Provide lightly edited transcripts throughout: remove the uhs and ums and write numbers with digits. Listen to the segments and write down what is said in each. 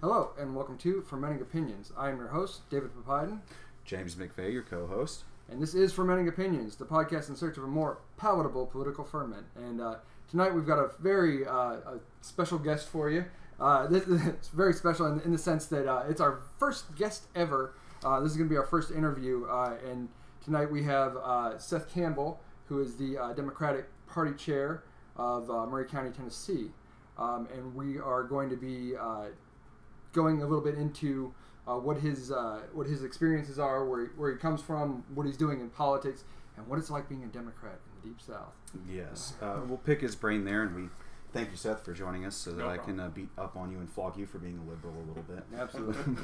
Hello, and welcome to Fermenting Opinions. I am your host, David Papiden. James McVeigh, your co-host. And this is Fermenting Opinions, the podcast in search of a more palatable political ferment. And tonight we've got a very special guest for you. It's very special in the sense that it's our first guest ever. This is going to be our first interview. And tonight we have Seth Campbell, who is the Democratic Party chair of Maury County, Tennessee. And we are going to be going a little bit into what his experiences are, where he comes from, what he's doing in politics, and what it's like being a Democrat in the Deep South. Yes. We'll pick his brain there, and we thank you, Seth, for joining us so that I can beat up on you and flog you for being a liberal a little bit. Absolutely.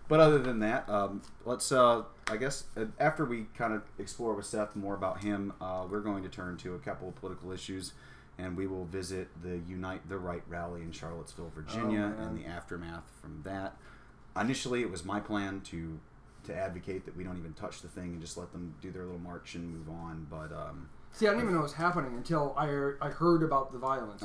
But other than that, let's, I guess, after we kind of explore with Seth more about him, we're going to turn to a couple of political issues, and we will visit the Unite the Right rally in Charlottesville, Virginia, and the aftermath from that. Initially, it was my plan to advocate that we don't even touch the thing and just let them do their little march and move on. But see, I didn't even know what was happening until I heard about the violence.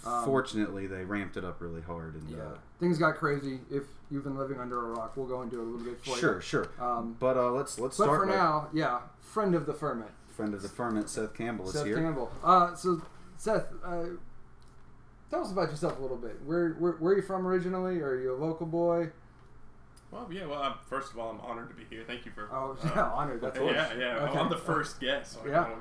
Unfortunately, they ramped it up really hard, and things got crazy. If you've been living under a rock, we'll go into it a little bit for you. Sure. But let's start. But for now, friend of the ferment. Friend of the ferment, Seth Campbell is here. Seth Campbell. So Seth, tell us about yourself a little bit. Where are you from originally? Are you a local boy? Well, first of all, I'm honored to be here. Thank you for... honored. That's awesome. Yeah. Okay. I'm the first guest. So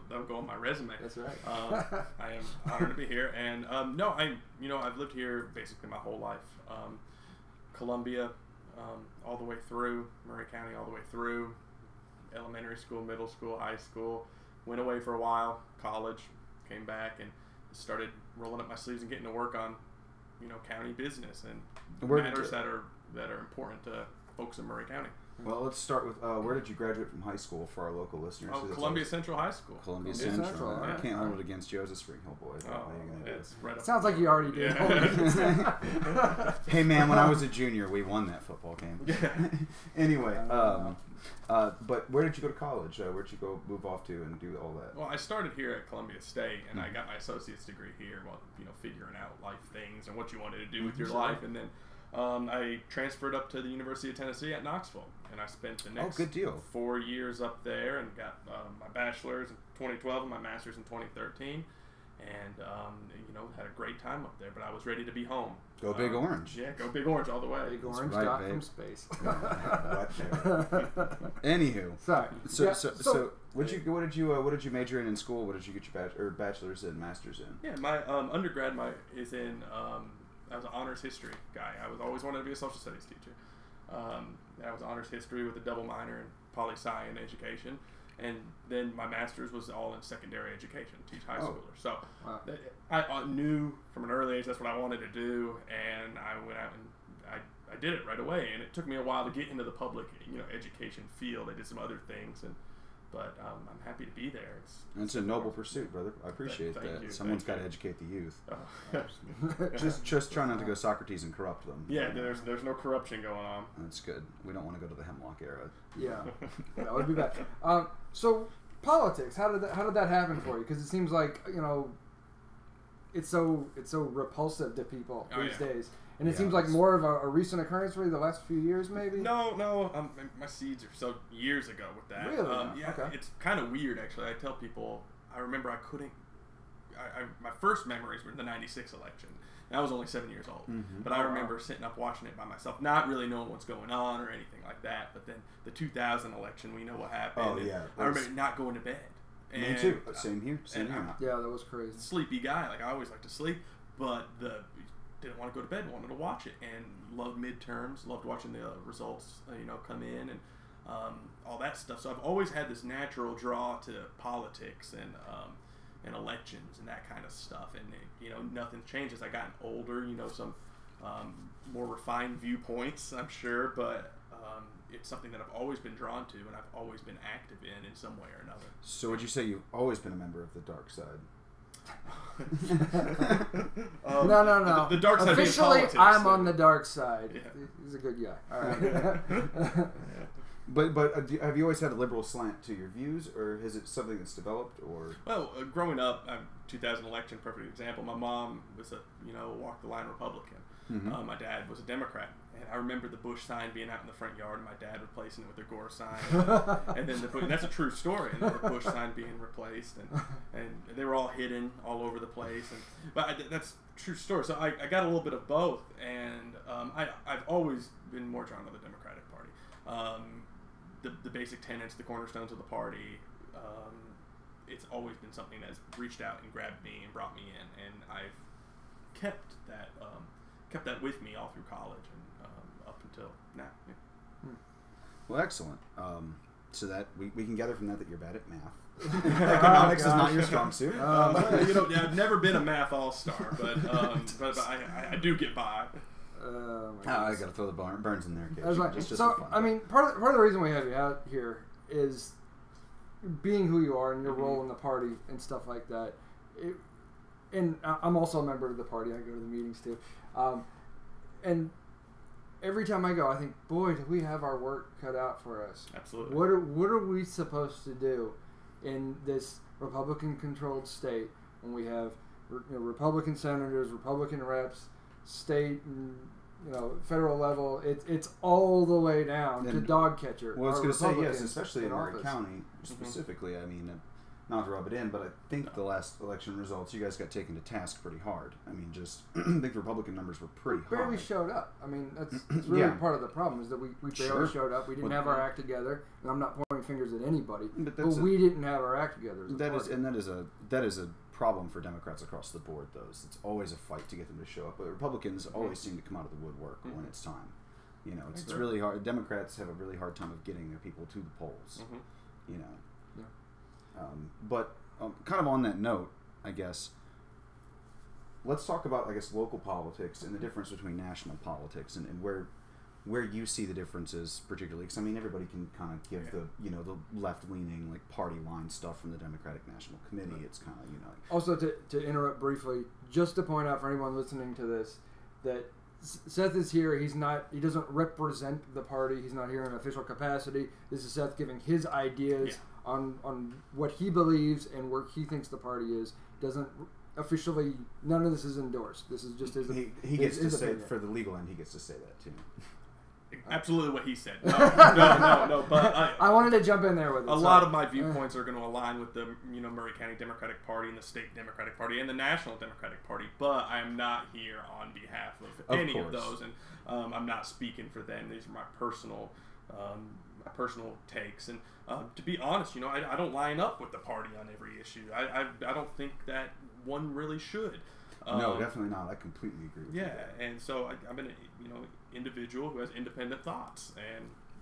that'll go on my resume. That's right. I am honored to be here. And, I've lived here basically my whole life. Columbia, all the way through, Maury County all the way through, elementary school, middle school, high school. Went away for a while, college, came back, and started rolling up my sleeves and getting to work on, county business and matters that are important to folks in Maury County. Well, let's start with where did you graduate from high school for our local listeners? Columbia Central High School. Columbia Central. I can't hold it against you as a Spring Hill boy. It's right up. Sounds like you already did. Yeah. Hey man, when I was a junior, we won that football game. Anyway, but where did you go to college? Where did you go move off to and do all that? Well, I started here at Columbia State, and I got my associate's degree here. Well, figuring out life things and what you wanted to do with your life, and then I transferred up to the University of Tennessee at Knoxville, and I spent the next 4 years up there and got my bachelor's in 2012 and my master's in 2013, and had a great time up there. But I was ready to be home. Go Big Orange! Yeah, go Big Orange all the way. Big Orange from space. Anywho, sorry. So what did you major in school? What did you get your bachelor's and master's in? Yeah, my undergrad is in. I was an honors history guy. I was always wanted to be a social studies teacher. I was honors history with a double minor in poli-sci and education, and then my master's was all in secondary education, teach high schoolers. So I knew from an early age that's what I wanted to do, and I went out and I did it right away. And it took me a while to get into the public education field. I did some other things, but I'm happy to be there. It's a noble pursuit, brother. I appreciate that. Someone's got to educate the youth. Just try not to go Socrates and corrupt them. Yeah, there's no corruption going on. That's good. We don't want to go to the Hemlock era. Yeah, that would be bad. So politics, how did that happen for you? Because it seems like it's so repulsive to people these days. And it seems like more of a recent occurrence for you the last few years, maybe? No. My seeds are so years ago with that. Really? Okay. It's kind of weird, actually. I tell people, I remember my first memories were the 96 election. And I was only 7 years old. Mm-hmm. But I remember sitting up watching it by myself, not really knowing what's going on or anything like that. But then the 2000 election, we know what happened. Oh, yeah. I remember not going to bed. Me too. Same here. Yeah, that was crazy. Sleepy guy. Like, I always like to sleep. But didn't want to go to bed, wanted to watch it, and loved midterms, loved watching the results, come in, and all that stuff. So I've always had this natural draw to politics and elections and that kind of stuff. And nothing changed as I got older. Some more refined viewpoints, I'm sure, but it's something that I've always been drawn to, and I've always been active in some way or another. So would you say you've always been a member of the dark side? No. The dark side. Officially, politics, I'm on the dark side. Yeah. He's a good guy. All right. But have you always had a liberal slant to your views, or is it something that's developed? Or well, growing up, 2000 election, perfect example. My mom was a walk the line Republican. Mm-hmm. My dad was a Democrat, and I remember the Bush sign being out in the front yard, and my dad replacing it with a Gore sign, and then and that's a true story. And then the Bush sign being replaced, and they were all hidden all over the place. But that's a true story. So I got a little bit of both, and I've always been more drawn to the Democratic Party. The basic tenets, the cornerstones of the party. It's always been something that's reached out and grabbed me and brought me in, and I've kept that with me all through college and up until now. Yeah. Well, excellent. So that we can gather from that you're bad at math. Economics is not your strong suit. I've never been a math all-star, but I do get by. I got to throw the burns in there. I mean, part of the reason we have you out here is being who you are and your role in the party and stuff like that. And I'm also a member of the party. I go to the meetings too. And every time I go, I think, boy, do we have our work cut out for us. Absolutely. What are we supposed to do in this Republican-controlled state when we have Republican senators, Republican reps, state and federal level? It's all the way down to dog catcher. Well, I was going to say, yes, especially in Maury County specifically. I mean, not to rub it in, but I think the last election results, you guys got taken to task pretty hard. I mean, I think the Republican numbers were pretty high. Barely showed up. I mean, that's really part of the problem is that we barely showed up. We didn't have our act together. And I'm not pointing fingers at anybody, but we didn't have our act together. That is a problem for Democrats across the board. It's always a fight to get them to show up. But Republicans always seem to come out of the woodwork when it's time. It's really hard. Democrats have a really hard time of getting their people to the polls. But kind of on that note, I guess, let's talk about, local politics and the difference between national politics and where you see the differences, particularly. Because, I mean, everybody can kind of give the left-leaning, party line stuff from the Democratic National Committee. It's kind of, Also, to interrupt briefly, just to point out for anyone listening to this, that Seth is here. He doesn't represent the party. He's not here in an official capacity. This is Seth giving his ideas on what he believes and where he thinks the party is. Doesn't officially, none of this is endorsed. This is just his. He gets to say, for the legal end, he gets to say that too. Absolutely what he said. No. But I wanted to jump in there with it. A lot of my viewpoints are going to align with the Maury County Democratic Party and the state Democratic Party and the National Democratic Party. But I am not here on behalf of any of those, and I'm not speaking for them. These are my personal takes. And to be honest, I don't line up with the party on every issue. I don't think that one really should. No, definitely not. I completely agree with you. Yeah, and so I'm an individual who has independent thoughts,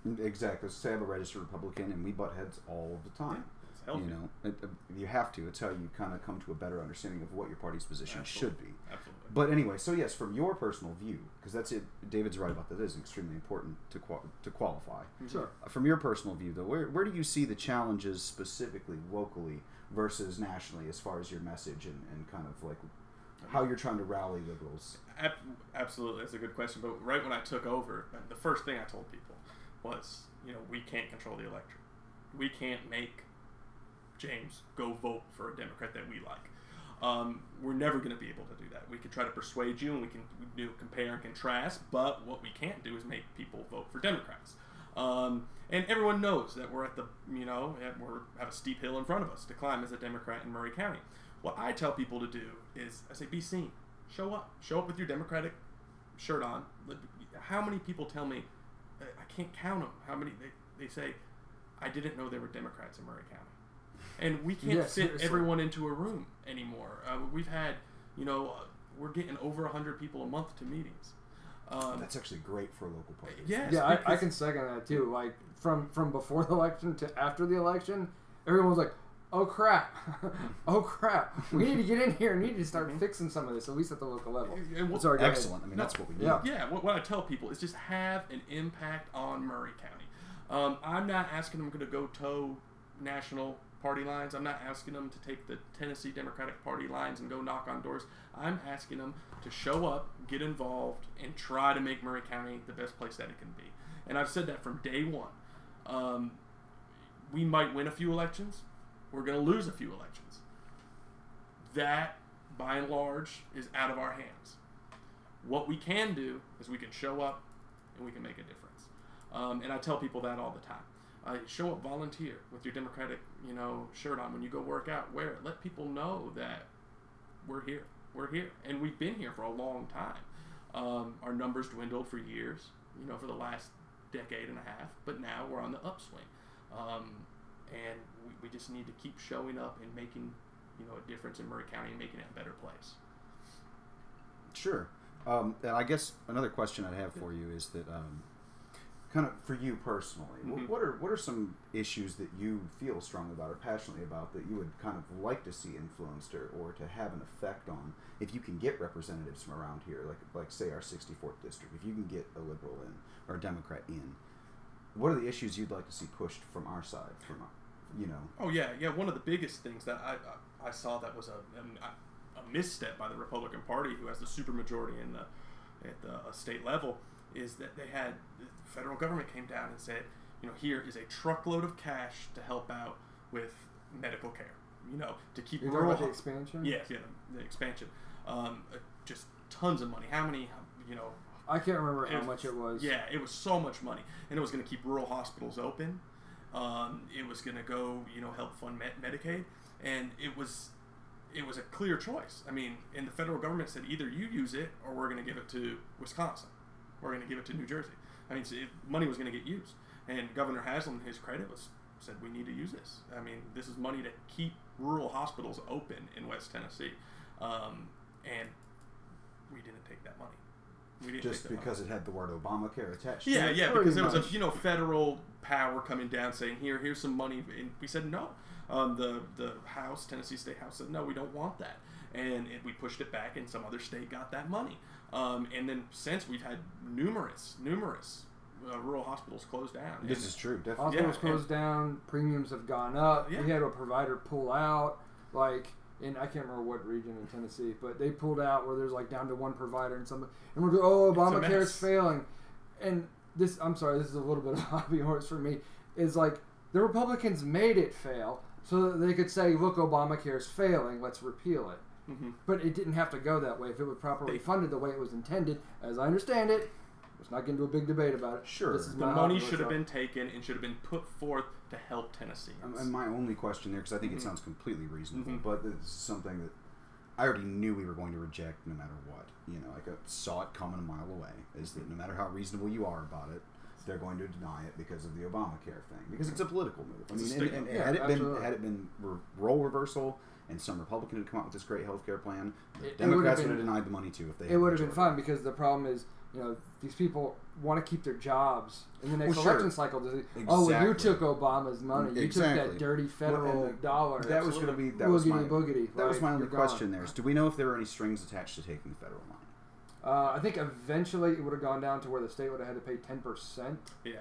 and exactly. Say I'm a registered Republican, and we butt heads all the time. It's healthy. You have to. It's how you kind of come to a better understanding of what your party's position should be. Absolutely. But anyway, so yes, from your personal view, because that's it. David's right about that. It is extremely important to qualify. Sure. From your personal view, though, where do you see the challenges specifically locally versus nationally, as far as your message and kind of how you're trying to rally liberals? Absolutely, that's a good question. But right when I took over, the first thing I told people was, we can't control the electorate. We can't make James go vote for a Democrat that we like. We're never going to be able to do that. We can try to persuade you, and we can do compare and contrast, but what we can't do is make people vote for Democrats. And everyone knows that we're at the, we have a steep hill in front of us to climb as a Democrat in Maury County. What I tell people to do is, I say, be seen. Show up. Show up with your Democratic shirt on. How many people tell me, I can't count them, how many, they say, I didn't know there were Democrats in Maury County. And we can't fit everyone into a room anymore. We've had, we're getting over 100 people a month to meetings. That's actually great for a local party. Yes, yeah, I can second that too. Like from before the election to after the election, everyone was like, "Oh crap! Oh crap! We need to get in here. We need to start fixing some of this, at least at the local level." Sorry, excellent. I mean, that's what we need. Yeah. What I tell people is just have an impact on Maury County. I'm not asking them to go toe national party lines. I'm not asking them to take the Tennessee Democratic Party lines and go knock on doors. I'm asking them to show up, get involved, and try to make Maury County the best place that it can be. And I've said that from day one. We might win a few elections. We're going to lose a few elections. That, by and large, is out of our hands. What we can do is we can show up and we can make a difference. And I tell people that all the time. Show up, volunteer with your Democratic, shirt on. When you go work out, wear it. Let people know that we're here. We're here, and we've been here for a long time. Our numbers dwindled for years, for the last decade and a half, but now we're on the upswing, and we just need to keep showing up and making, a difference in Maury County and making it a better place. Sure. And I guess another question I'd have for you is that, kind of for you personally, what are some issues that you feel strongly about or passionately about that you would kind of like to see influenced or to have an effect on if you can get representatives from around here, like say our 64th district, if you can get a liberal in or a Democrat in, what are the issues you'd like to see pushed from our side? Oh yeah. One of the biggest things that I saw that was a misstep by the Republican Party, who has the supermajority at the state level, is that the federal government came down and said, here is a truckload of cash to help out with medical care, to keep rural. The expansion? Yes, the expansion. Just tons of money. How many, I can't remember how much it was. Yeah, it was so much money. And it was going to keep rural hospitals open. It was going to go, help fund Medicaid. And it was a clear choice. I mean, and the federal government said either you use it or we're going to give it to Wisconsin. We're going to give it to New Jersey. I mean, so money was going to get used. And Governor Haslam, his credit, said we need to use this. I mean, this is money to keep rural hospitals open in West Tennessee. And we didn't take that money. We didn't just take that because money. It had the word Obamacare attached to it? Yeah, because there was a federal power coming down saying, here's some money. And we said no. The House, Tennessee State House, said no, we don't want that. And we pushed it back, and some other state got that money. And then since we've had numerous rural hospitals closed down. This is true, definitely. Hospitals closed down, premiums have gone up. Yeah. We had a provider pull out, I can't remember what region in Tennessee, but they pulled out where there's down to one provider and we're going, Obamacare's failing. And this is a little bit of a hobby horse for me, is the Republicans made it fail so that they could say, look, Obamacare's failing, let's repeal it. Mm-hmm. But it didn't have to go that way. If it was properly funded the way it was intended, as I understand it, let's not get into a big debate about it. Sure. The money should have been taken and should have been put forth to help Tennessee. And my only question there, because I think it sounds completely reasonable, but this is something that I already knew we were going to reject no matter what. I saw it coming a mile away, is that no matter how reasonable you are about it, they're going to deny it because of the Obamacare thing. Because it's a political move. Had it been role reversal, and some Republican had come up with this great health care plan, the Democrats would have denied the money too if they had. It would have been fine, because the problem is, these people want to keep their jobs in the next election cycle. You took Obama's money. You took that dirty federal dollar. That was going to be that was my only question there. Do we know if there were any strings attached to taking the federal money? I think eventually it would have gone down to where the state would have had to pay 10%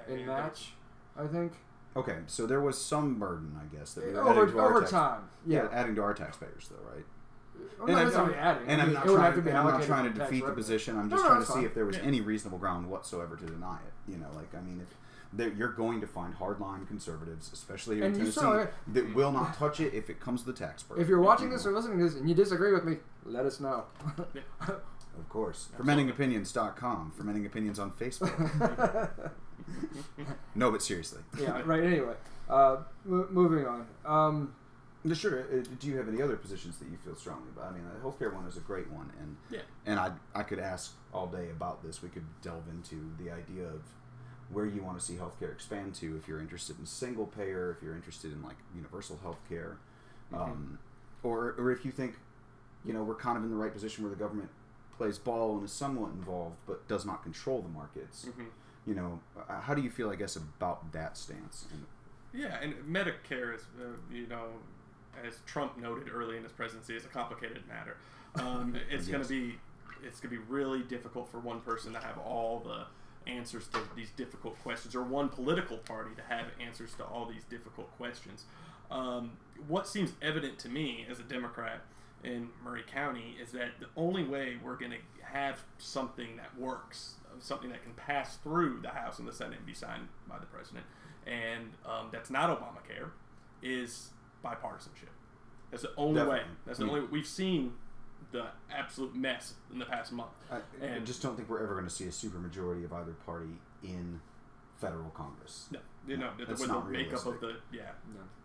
in match. I think. Okay, so there was some burden, I guess, that we were over time. Yeah, adding to our taxpayers, though, right? Well, I'm not trying to defeat the position. I'm just trying to see if there was any reasonable ground whatsoever to deny it. You're going to find hardline conservatives, especially here in Tennessee, that will not touch it if it comes to the tax burden. If you're watching this or listening to this and you disagree with me, let us know. Of course. FermentingOpinions.com. Fermenting Opinions on Facebook. No, but seriously. Yeah, right. Anyway, moving on. Sure. Do you have any other positions that you feel strongly about? I mean, the healthcare one is a great one, and I could ask all day about this. We could delve into the idea of where you want to see healthcare expand to. If you're interested in single payer, if you're interested in universal healthcare, or if you think we're kind of in the right position where the government plays ball and is somewhat involved, but does not control the markets. How do you feel, I guess, about that stance? And Medicare is, as Trump noted early in his presidency, is a complicated matter. It's going to be really difficult for one person to have all the answers to these difficult questions, or one political party to have answers to all these difficult questions. What seems evident to me as a Democrat in Maury County is that the only way we're going to have something that works, something that can pass through the House and the Senate and be signed by the president, and that's not Obamacare, is bipartisanship. That's the only way. That's the only way. We've seen the absolute mess in the past month. I just don't think we're ever going to see a supermajority of either party in federal Congress. No, that's with not the makeup of the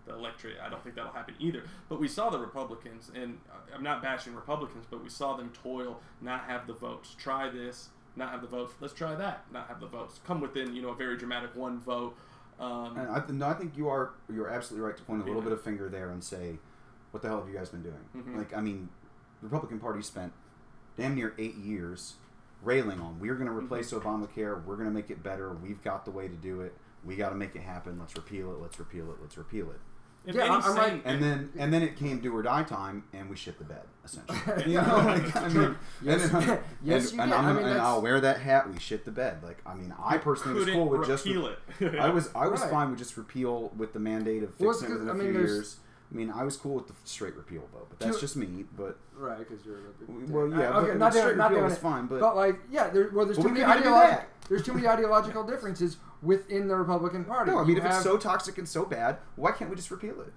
electorate, I don't think that'll happen either. But we saw the Republicans, and I'm not bashing Republicans, but we saw them toil, not have the votes. Try this, not have the votes. Let's try that, not have the votes. Come within, a very dramatic one vote. And I think you're absolutely right to point a little bit of finger there and say, what the hell have you guys been doing? Mm-hmm. Like, I mean, the Republican Party spent damn near 8 years railing on, we're going to replace Obamacare, we're going to make it better, we've got the way to do it, we got to make it happen, let's repeal it, let's repeal it, let's repeal it. I'm right. And then it came do or die time, and we shit the bed, essentially. And I'll wear that hat. We shit the bed. Like, I mean, I personally was cool with just repeal it. I was fine with just repeal with the mandate of fixing it in a few years. I mean, I was cool with the straight repeal vote, but that's just me. But right, because you're a bit. Well, yeah, okay, but straight repeal was fine. But like, yeah, there's too many ideological differences within the Republican Party. No, I mean, if it's so toxic and so bad, why can't we just repeal it?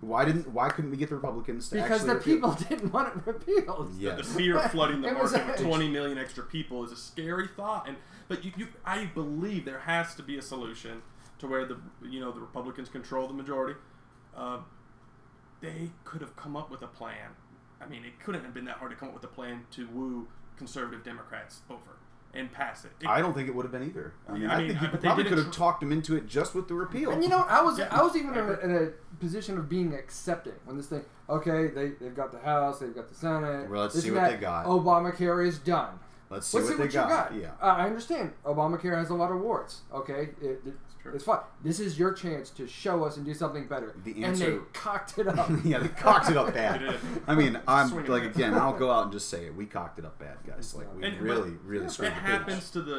Why couldn't we get the Republicans to because actually the people didn't want it repealed. Yeah. The fear of flooding the market with 20 million extra people is a scary thought. But I believe there has to be a solution to where the Republicans control the majority. They could have come up with a plan. I mean, it couldn't have been that hard to come up with a plan to woo conservative Democrats over and pass it. I don't think it would have been either. I think you probably could have talked them into it just with the repeal. And I was even in a position of being accepting when this thing. Okay, they've got the House, they've got the Senate. Well, let's see what they got. Obamacare is done. Let's see what they got. Yeah, I understand. Obamacare has a lot of warts. Okay, it's fine. This is your chance to show us and do something better. The answer, and they cocked it up. Yeah, they cocked it up bad. I mean, I'll go out and just say it. We cocked it up bad, guys. Like, we really screwed the pooch.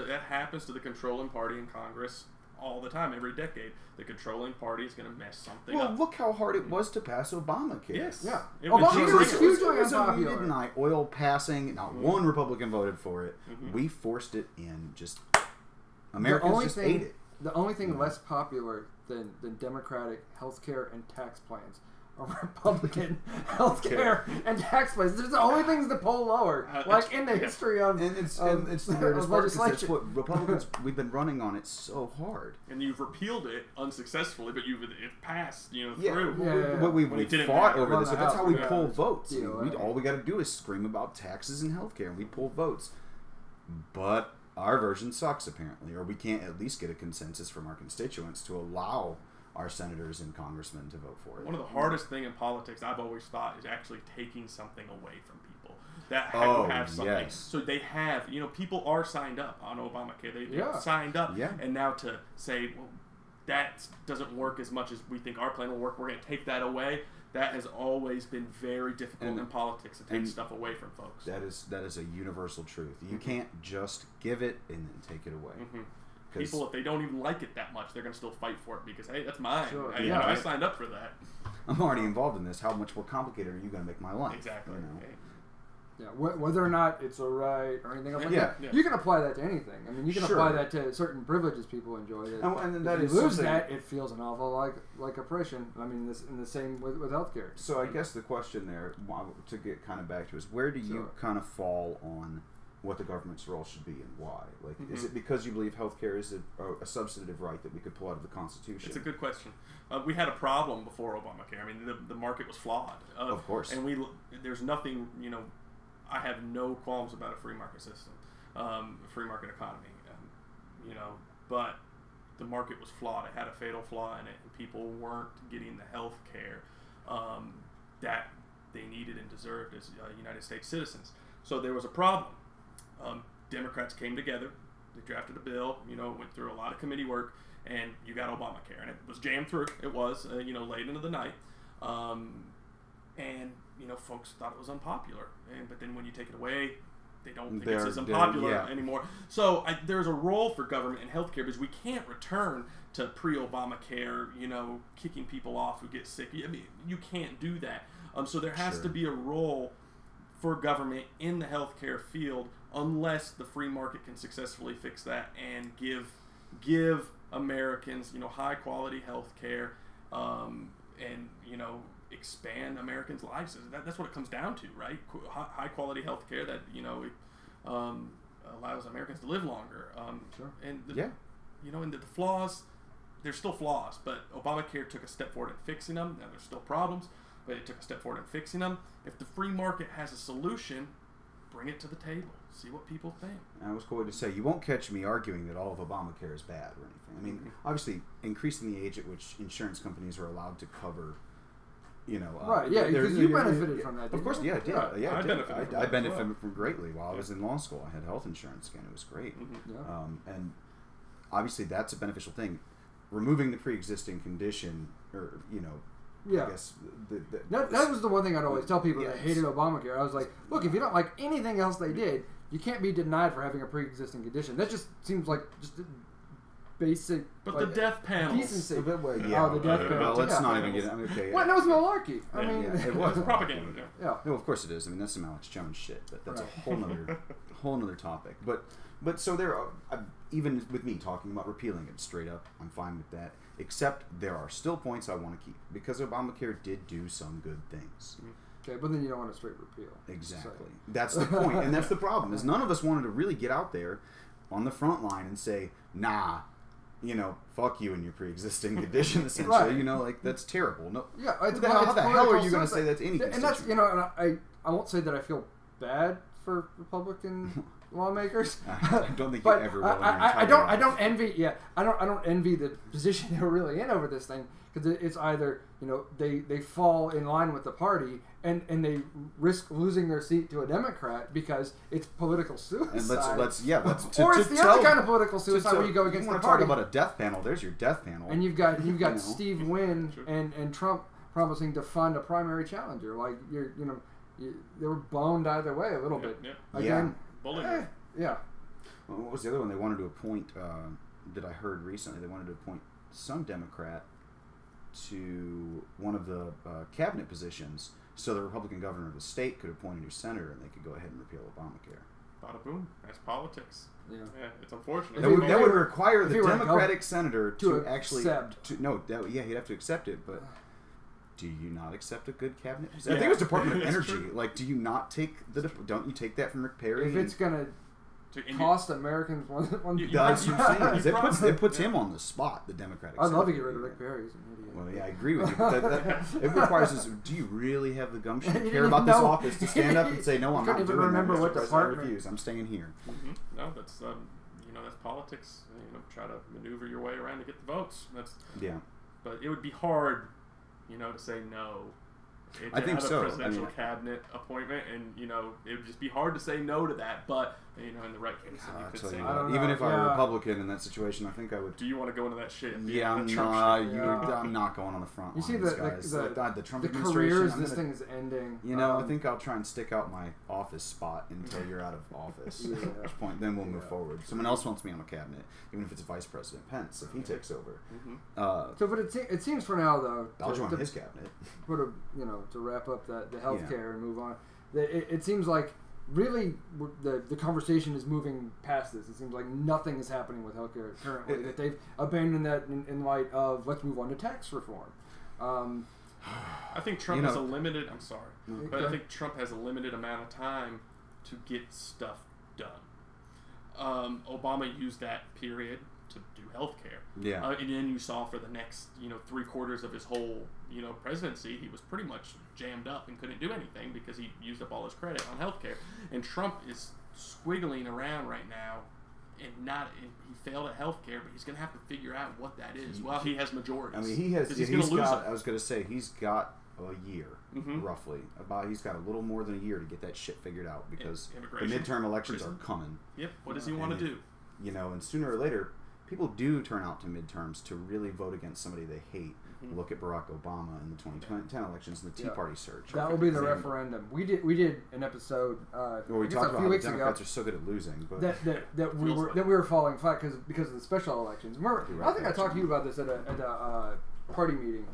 It happens to the controlling party in Congress all the time. Every decade, the controlling party is going to mess something up. Well, look how hard it was to pass Obamacare. Yes. Yeah. Obamacare was hugely unpopular. unpopular. It was a midnight oil passing. Not one Republican voted for it. We forced it in. Just Americans just ate it. The only thing less popular than Democratic healthcare and tax plans are Republican healthcare and tax plans. They're the only things that poll lower, in the history of it's the weirdest part because that's what Republicans we've been running on it so hard. And you've repealed it unsuccessfully, but it passed through. But we fought over this. So that's how we pull votes. Yeah, all we got to do is scream about taxes and healthcare, and we pull votes. But our version sucks, apparently, or we can't at least get a consensus from our constituents to allow our senators and congressmen to vote for it. One of the hardest things in politics, I've always thought, is actually taking something away from people that have something. Yes. So they have, people are signed up on Obamacare. They signed up, and now to say, well, that doesn't work as much as we think our plan will work, we're going to take that away. That has always been very difficult in politics to take stuff away from folks. That is a universal truth. You can't just give it and then take it away. People, if they don't even like it that much, they're going to still fight for it because, hey, that's mine. Sure. I signed up for that. I'm already involved in this. How much more complicated are you going to make my life? Exactly. Yeah, whether or not it's all right or anything else like that. You can apply that to anything. I mean, you can apply that to certain privileges people enjoy. And that if is you lose that, it feels an awful like oppression. I mean, in the same with healthcare. So I guess the question there, to get kind of back to, is where do you kind of fall on what the government's role should be and why? Like, is it because you believe healthcare is a substantive right that we could pull out of the Constitution? It's a good question. We had a problem before Obamacare. I mean, the market was flawed. Of course. And there's nothing, I have no qualms about a free market system, a free market economy, but the market was flawed. It had a fatal flaw in it, and people weren't getting the health care that they needed and deserved as United States citizens. So there was a problem. Democrats came together. They drafted a bill, went through a lot of committee work, and you got Obamacare. And it was jammed through. It was, late into the night. And folks thought it was unpopular, but then when you take it away, they don't think it's as unpopular anymore. So there's a role for government in healthcare because we can't return to pre-Obamacare, kicking people off who get sick. I mean, you can't do that. So there has to be a role for government in the healthcare field, unless the free market can successfully fix that and give Americans, high quality healthcare, and expand Americans' lives. That's what it comes down to, right? High quality healthcare that allows Americans to live longer. Sure. And and the flaws, there's still flaws, but Obamacare took a step forward in fixing them. Now there's still problems, but it took a step forward in fixing them. If the free market has a solution, bring it to the table. See what people think. I was going to say, you won't catch me arguing that all of Obamacare is bad or anything. I mean, obviously, increasing the age at which insurance companies are allowed to cover, right? Yeah, because you benefited from that. Of course, yeah, I did. I benefited. I benefited from greatly while I was in law school. I had health insurance again. It was great, and obviously that's a beneficial thing. Removing the pre-existing condition, or I guess that was the one thing I'd always tell people that hated Obamacare. I was like, look, if you don't like anything else they did, you can't be denied for having a pre-existing condition. That just seems like just basic. But the death panels. Decency. The death panels. Well, let's not even get it. Okay. Well, that was malarkey. I mean, it was propaganda. Yeah. No, of course it is. I mean, that's some Alex Jones shit. But that's a whole nother topic. But so there are, even with me talking about repealing it straight up, I'm fine with that. Except there are still points I want to keep because Obamacare did do some good things. Okay, but then you don't want to straight repeal. Exactly. So. That's the point, and that's the problem. Is none of us wanted to really get out there on the front line and say, nah, fuck you and your pre-existing condition. Essentially, right. That's terrible. No, yeah. how the hell are you going to say that to any? And that's and I won't say that I feel bad for Republican lawmakers. I don't think you ever will. I don't envy. Yeah, I don't envy the position they're really in over this thing, because it's either they fall in line with the party and they risk losing their seat to a Democrat because it's political suicide. And let's or it's the other kind of political suicide where you go against the party. Want to talk about a death panel? There's your death panel. And you've got Steve Wynn and Trump promising to fund a primary challenger. Like they were boned either way a little bit. Again. Yeah. Well, what was the other one? They wanted to appoint, that I heard recently, they wanted to appoint some Democrat to one of the cabinet positions so the Republican governor of the state could appoint a new senator and they could go ahead and repeal Obamacare. Bada boom. That's politics. Yeah, it's unfortunate. That would require the Democratic senator to actually... accept. He'd have to accept it, but... Do you not accept a good cabinet? I think it was Department of Energy. True. Like, do you not take don't you take that from Rick Perry? If it's gonna cost Americans one that's what I'm saying. It puts him on the spot. The Democratic. I'd love to get rid of Rick Perry. He's an idiot. Well, yeah, I agree with you. But it requires us. Do you really have the gumption to care about this office to stand up and say, no, I'm not doing that? Remember what department? I refuse. I'm staying here. Mm-hmm. No, that's that's politics. Try to maneuver your way around to get the votes. But it would be hard. To say no. I think so. Presidential cabinet appointment, and it would just be hard to say no to that. But in the right case, you could say no. Even if I were Republican in that situation, I think I would. Do you want to go into that shit? Yeah, I'm not going on the front line. You see the Trump the careers this thing is ending. I think I'll try and stick out my office spot until you're out of office. At which point, then we'll move forward. Someone else wants me on a cabinet, even if it's Vice President Pence, if he takes over. But it seems for now though. I'll join his cabinet. To wrap up the healthcare and move on. It seems like really the conversation is moving past this. It seems like nothing is happening with healthcare currently. That they've abandoned that in light of let's move on to tax reform. I think Trump has a limited. I'm sorry, but I think Trump has a limited amount of time to get stuff done. Obama used that period to do healthcare. Yeah. And then you saw for the next 3/4 of his whole presidency, he was pretty much jammed up and couldn't do anything because he used up all his credit on healthcare. And Trump is squiggling around right now, and he failed at healthcare, but he's going to have to figure out what that is. Well, he has majorities. I mean, he's going to lose it. I was going to say he's got a year, roughly. He's got a little more than a year to get that shit figured out because the midterm elections are coming. Yep. What does he want to do? And sooner or later, people do turn out to midterms to really vote against somebody they hate. Look at Barack Obama in the 2010 elections and the Tea Party surge. That will be the referendum. We did an episode where we talked about how the Democrats are so good at losing, but that we were falling flat because of the special elections. Remember, I think I talked to you about this at a party meeting.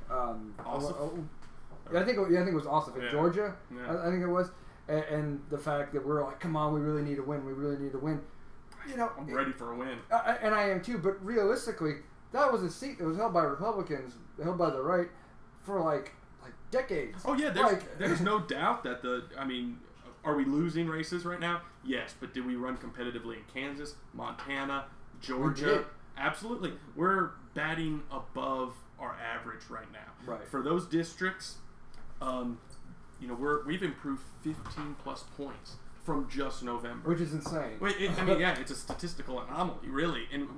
Yeah, I think it was also in Georgia. Yeah. I think it was, and the fact that we're like, come on, we really need to win. We really need to win. You know, I'm ready for a win. And I am too. But realistically, that was a seat that was held by Republicans, held by the right, for like decades. Oh yeah, there's no doubt that are we losing races right now? Yes, but did we run competitively in Kansas, Montana, Georgia? Absolutely. We're batting above our average right now. Right. For those districts, we've improved 15 plus points from just November, which is insane. It's a statistical anomaly, really, and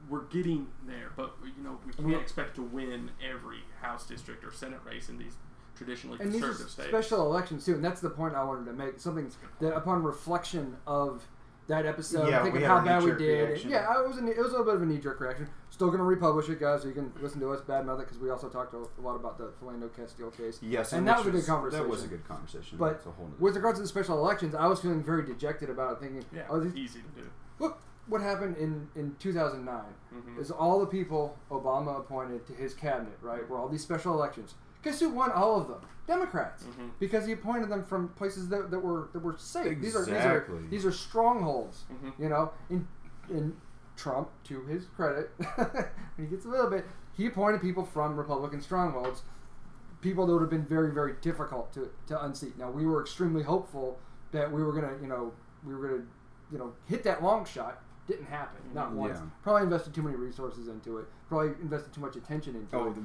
we're getting there. But we can't expect to win every House district or Senate race in these traditionally conservative states. Special elections too, and that's the point I wanted to make. Something that, upon reflection of that episode, thinking how bad we did. It was a little bit of a knee-jerk reaction. Still going to republish it, guys, so you can listen to us badmouth it, because we also talked a lot about the Philando Castile case. Yes, and that was a good conversation. That was a good conversation. But with regards to the special elections, I was feeling very dejected about it, thinking, easy to do. Look what happened in 2009 is all the people Obama appointed to his cabinet, right, were all these special elections. Guess who won all of them? Democrats, because he appointed them from places that were safe. Exactly. These are strongholds. In Trump, to his credit, when he gets a little bit, he appointed people from Republican strongholds, people that would have been very, very difficult to unseat. Now, we were extremely hopeful that we were gonna hit that long shot. Didn't happen, not once. Probably invested too many resources into it. Probably invested too much attention into it.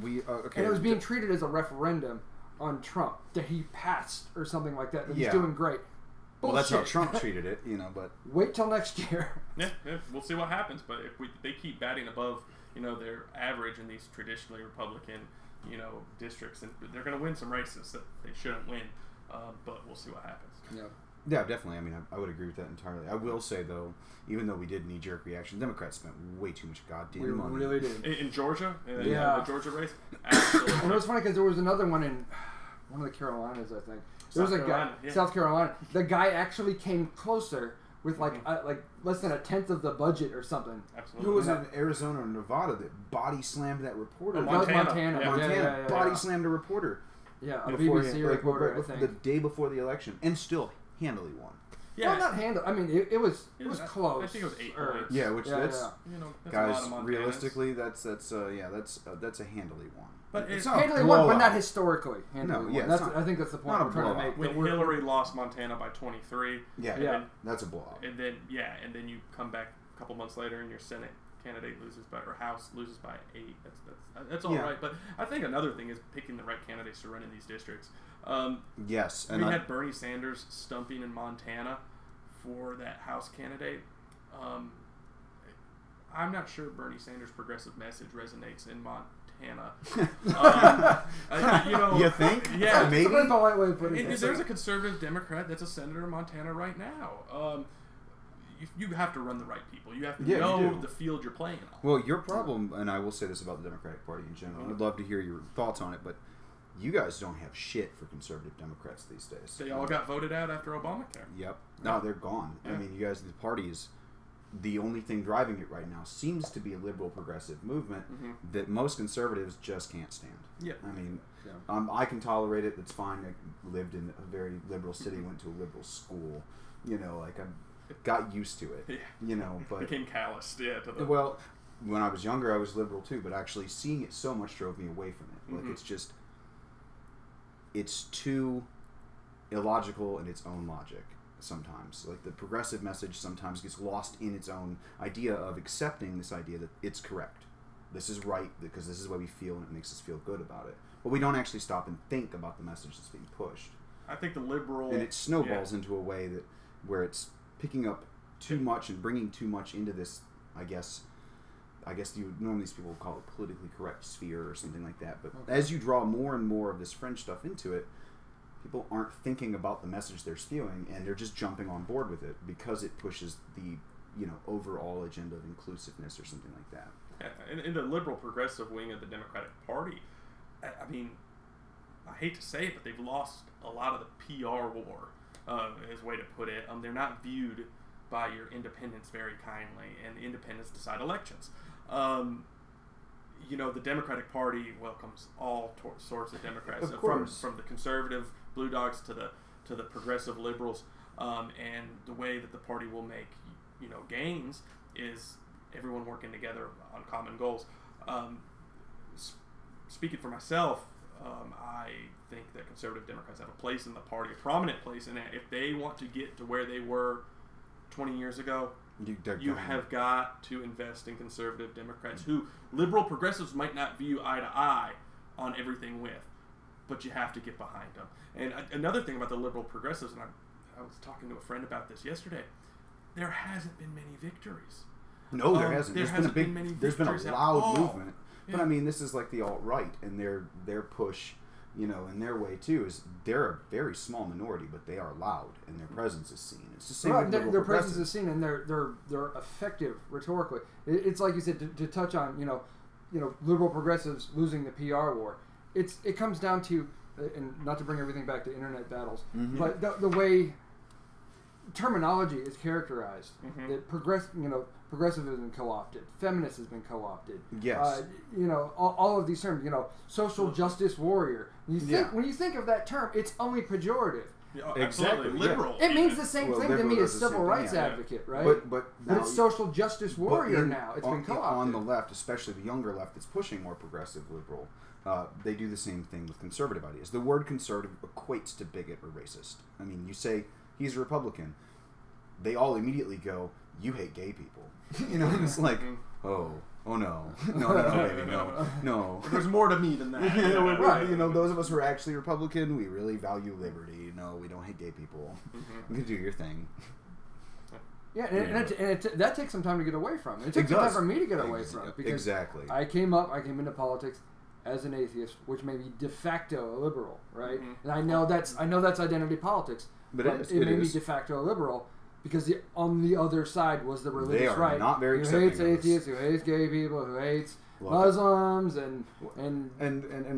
And it was being treated as a referendum on Trump that he passed or something like that. That he's doing great. Well, that's how Trump treated it, But wait till next year. Yeah, we'll see what happens. But if they keep batting above, their average in these traditionally Republican, districts, and they're going to win some races that they shouldn't win. But we'll see what happens. Yeah, definitely. I would agree with that entirely. I will say, though, even though we did knee-jerk reaction, Democrats spent way too much goddamn money. We really did. In Georgia? The Georgia race? Absolutely. And it was funny because there was another one in one of the Carolinas, I think. There was a guy, South Carolina. The guy actually came closer with like less than a tenth of the budget or something. Absolutely. Who was in Arizona or Nevada that body slammed that reporter? Montana. Yeah. Body slammed a reporter. Yeah, a BBC reporter, I think. The day before the election, and still handily won. Yeah, well, not handily. I mean, it was close. I think it was 8 points. Yeah, which that's guys. A lot of realistically, that's a handily one. But it's handily one, but not historically. I think that's the point we're trying to make. When Hillary lost Montana by 23. That's a blowout. And then you come back a couple months later and your Senate candidate House loses by 8. That's all right. But I think another thing is picking the right candidates to run in these districts. Yes, and we had Bernie Sanders stumping in Montana for that House candidate. I'm not sure Bernie Sanders' progressive message resonates in Montana. You think? Yeah, maybe. That's a polite way of putting it. There's a conservative Democrat that's a senator in Montana right now. You have to run the right people. You have to know the field you're playing on. Well, your problem, and I will say this about the Democratic Party in general, I'd love to hear your thoughts on it, but you guys don't have shit for conservative Democrats these days. They all got voted out after Obamacare. Yep. No, they're gone. Yeah. I mean, you guys, the party is the only thing driving it right now seems to be a liberal progressive movement that most conservatives just can't stand. Yeah. I mean, I can tolerate it. That's fine. I lived in a very liberal city, went to a liberal school. I got used to it. Yeah. But became calloused. Yeah. Well, when I was younger, I was liberal too, but actually seeing it so much drove me away from it. Like it's too illogical in its own logic sometimes. Like the progressive message sometimes gets lost in its own idea of accepting this idea that it's correct. This is right because this is what we feel and it makes us feel good about it. But we don't actually stop and think about the message that's being pushed. I think the liberal... And it snowballs into a way where it's picking up too much and bringing too much into this, I guess normally these people would call it politically correct sphere or something like that. But as you draw more and more of this fringe stuff into it, people aren't thinking about the message they're spewing, and they're just jumping on board with it because it pushes the overall agenda of inclusiveness or something like that. Yeah, in the liberal progressive wing of the Democratic Party, I mean, I hate to say it, but they've lost a lot of the PR war, is a way to put it. They're not viewed by your independents very kindly, and the independents decide elections. the Democratic Party welcomes all sorts of Democrats, Of course. from the conservative blue dogs to the progressive liberals, and the way that the party will make gains is everyone working together on common goals. Speaking for myself, I think that conservative Democrats have a place in the party, a prominent place in that. If they want to get to where they were 20 years ago, you have got to invest in conservative Democrats who liberal progressives might not view eye to eye on everything with, but you have to get behind them. And another thing about the liberal progressives, and I was talking to a friend about this yesterday, there hasn't been many victories. No, there hasn't. There's been a loud movement. Yeah. But I mean, this is like the alt-right, and their push, in their way too, is they're a very small minority, but they are loud, and their presence is seen. It's the same with liberal their presence progressives. is seen, and they're effective rhetorically. It's like you said, to touch on liberal progressives losing the PR war. It comes down to, and not to bring everything back to internet battles, but the way terminology is characterized. That progressive has been co-opted, feminist has been co-opted. Yes. All of these terms. Social justice warrior. When you think of that term, it's only pejorative. Yeah, exactly. Liberal. It means the same thing to me as does the civil same rights thing, yeah. advocate, right? But it's social justice warrior now. It's been co-opted. On the left, especially the younger left that's pushing more progressive liberal, they do the same thing with conservative ideas. The word conservative equates to bigot or racist. I mean, you say he's a Republican, they all immediately go, "You hate gay people." It's like, oh no, baby, no. There's more to me than that. Right. Those of us who are actually Republican, we really value liberty. No, we don't hate gay people. You can do your thing. Yeah, and that takes some time to get away from. It took some time for me to get away from it. Because exactly. I came into politics as an atheist, which made me de facto a liberal, right? And I know that's identity politics, but it made me de facto a liberal. Because on the other side was the religious right. They are not very who hates atheists, who hates gay people, who hates Muslims, and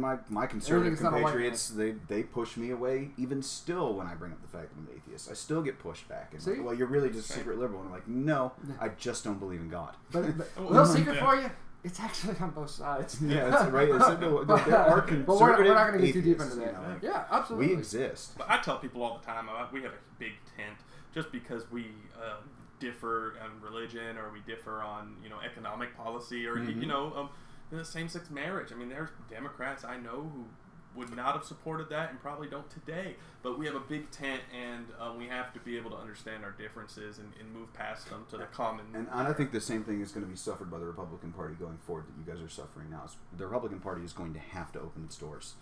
my conservative compatriots, they push me away even still when I bring up the fact that I'm an atheist. I still get pushed back. And like, well, you're really just a secret liberal. And I'm like, no, I just don't believe in God. But a little secret for you, it's actually on both sides. Yeah, that's right. There are conservative but we're not going to get too deep atheists, into that. Yeah, absolutely. We exist. But I tell people all the time, we have a big tent. Just because we differ on religion or we differ on economic policy or same-sex marriage. I mean, there's Democrats I know who would not have supported that and probably don't today. But we have a big tent, and we have to be able to understand our differences and move past them to the common. And I think the same thing is going to be suffered by the Republican Party going forward that you guys are suffering now. The Republican Party is going to have to open its doors.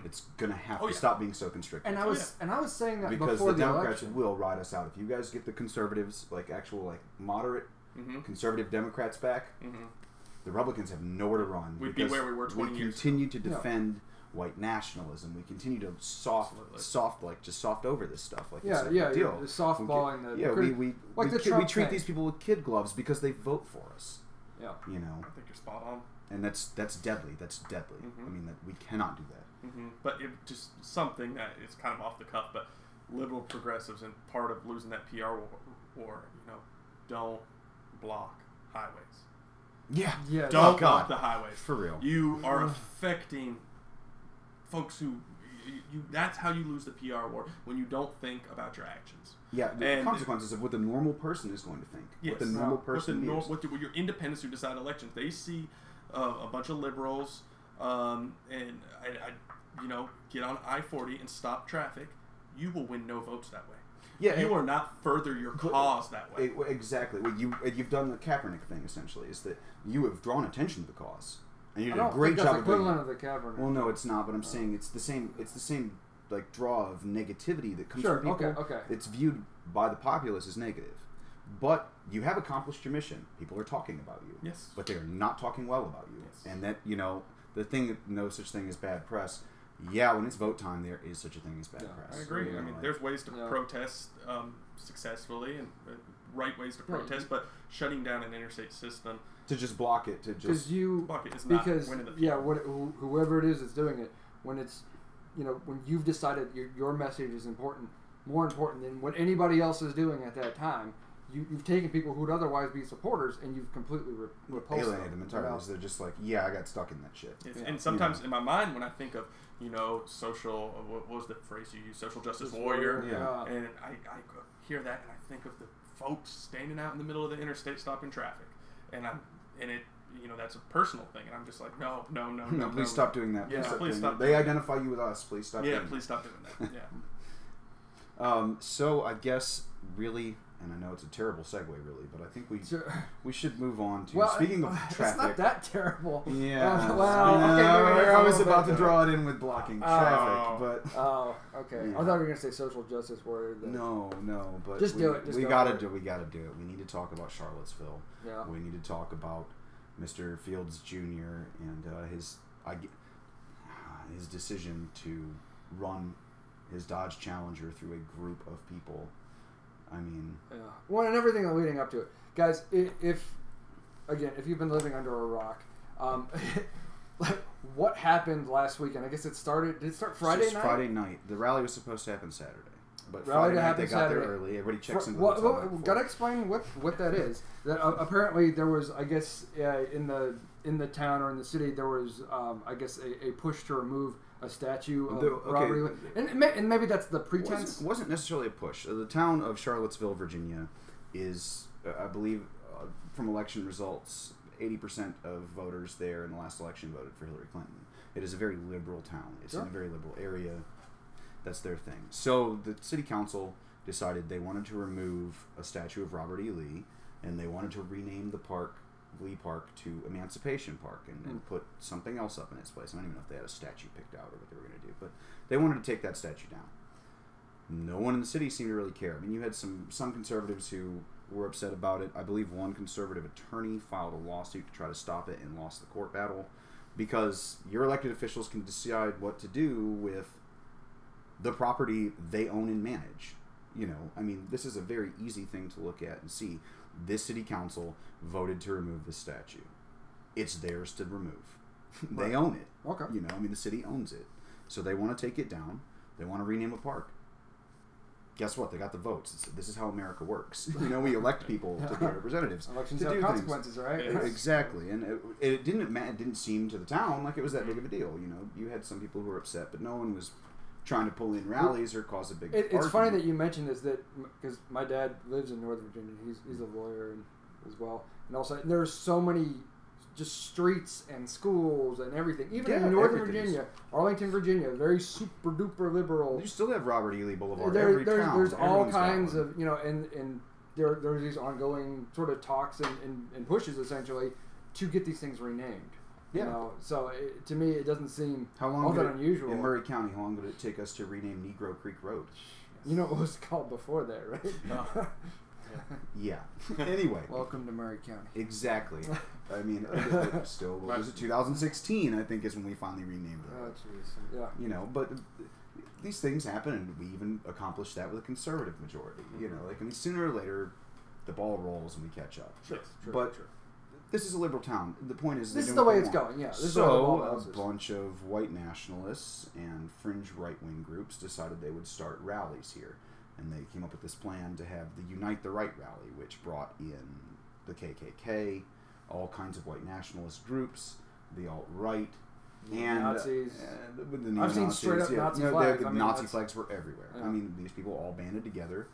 It's going to have to stop being so constricted. And I was saying that because before the Democrats election. will ride us out if you guys get the conservatives, actual moderate conservative Democrats back. The Republicans have nowhere to run. We'd be where we were 20 years ago. We continue to defend white nationalism. We continue to soft over this stuff. Deal. The softballing. We treat these people with kid gloves because they vote for us. Yeah, I think you're spot on. And that's deadly. That's deadly. I mean, that we cannot do that. But it just something that is kind of off the cuff. But liberal progressives, and part of losing that PR war, don't block highways. Yeah. Don't block the highways. For real. You are affecting folks who that's how you lose the PR war, when you don't think about your actions. Yeah, the consequences of what the normal person is going to think. Yes. What the normal person is. What your independents who decide elections, they see a bunch of liberals and I get on I-40 and stop traffic. You will win no votes that way. Yeah, you are not further your cause that way. Exactly. What you've done the Kaepernick thing essentially is that you have drawn attention to the cause, and you did a great job of equivalent of the Kaepernick. Well, no, it's not. But I'm saying it's the same. It's the same draw of negativity that comes from people. Okay. It's viewed by the populace as negative, but you have accomplished your mission. People are talking about you. Yes. But they are not talking well about you. Yes. And that the thing that no such thing as bad press. Yeah, when it's vote time, there is such a thing as bad press. I agree. I mean, there's ways to protest successfully and right ways to protest, but shutting down an interstate system to just block it, block it is not winning the field. Whoever it is that's doing it, when it's when you've decided your message is more important than what anybody else is doing at that time, you've taken people who would otherwise be supporters and you've completely repulsed alienated them entirely. So they're just like, yeah, I got stuck in that shit. Yes. And sometimes in my mind, when I think of social, what was the phrase you used, social justice warrior, and I hear that and I think of the folks standing out in the middle of the interstate stopping traffic, and that's a personal thing, and I'm just like, no, please stop doing that. Yeah, please stop. They identify you with us. Please stop. Yeah, please stop doing that. Yeah. So I guess really, and I know it's a terrible segue, really, but I think we should move on to speaking of traffic. It's not that terrible. Yeah. Okay, I was about to draw it in with blocking traffic, but okay. Yeah. I thought we were gonna say social justice warrior. No, but just do it. We gotta do it. We need to talk about Charlottesville. Yeah. We need to talk about Mr. Fields Jr. and his decision to run his Dodge Challenger through a group of people. I mean, well, and everything leading up to it, guys. If you've been living under a rock, what happened last weekend? I guess it started. Did it start Friday night? Friday night. The rally was supposed to happen Saturday, but rally Friday night they got Saturday. there early. Everybody checks in. Gotta explain what that is. That apparently there was, I guess, in the town or in the city there was, I guess, a push to remove a statue of Robert E. Lee. And maybe that's the pretense. It wasn't necessarily a push. The town of Charlottesville, Virginia, is, I believe, from election results, 80% of voters there in the last election voted for Hillary Clinton. It is a very liberal town. It's in a very liberal area. That's their thing. So the city council decided they wanted to remove a statue of Robert E. Lee, and they wanted to rename the park, Lee Park, to Emancipation Park and put something else up in its place. I don't even know if they had a statue picked out or what they were going to do, but they wanted to take that statue down. No one in the city seemed to really care. I mean, you had some conservatives who were upset about it. I believe one conservative attorney filed a lawsuit to try to stop it and lost the court battle, because your elected officials can decide what to do with the property they own and manage. I mean, this is a very easy thing to look at and see. This city council voted to remove the statue. It's theirs to remove. They own it. Okay. I mean, the city owns it. So they want to take it down. They want to rename a park. Guess what? They got the votes. This is how America works. We elect people to be representatives. Elections to have do consequences, things. right? Exactly. And it didn't seem to the town like it was that big of a deal. You had some people who were upset, but no one was trying to pull in rallies or cause a big It's funny that you mentioned this, because my dad lives in Northern Virginia. He's a lawyer as well. And also, there's so many just streets and schools and everything. Even in Northern Virginia, Arlington, Virginia, very super duper liberal. You still have Robert E. Lee Boulevard. There's all kinds of, and there's these ongoing sort of talks and pushes, essentially, to get these things renamed. Yeah. So to me, it doesn't seem all that unusual. In Maury County, how long would it take us to rename Negro Creek Road? You know what was called before that, right? No. Yeah. Anyway. Welcome to Maury County. Exactly. I mean, still, what was it? 2016, I think, is when we finally renamed it. Oh, jeez. Yeah. But these things happen, and we even accomplished that with a conservative majority. Sooner or later, the ball rolls and we catch up. Sure. But this is a liberal town. The point is, this is the way it's going. Yeah. So a bunch of white nationalists and fringe right-wing groups decided they would start rallies here, and they came up with this plan to have the Unite the Right rally, which brought in the KKK, all kinds of white nationalist groups, the alt-right, and Nazis. I've seen straight-up Nazi flags. Nazi flags were everywhere. Yeah. I mean, these people all banded together.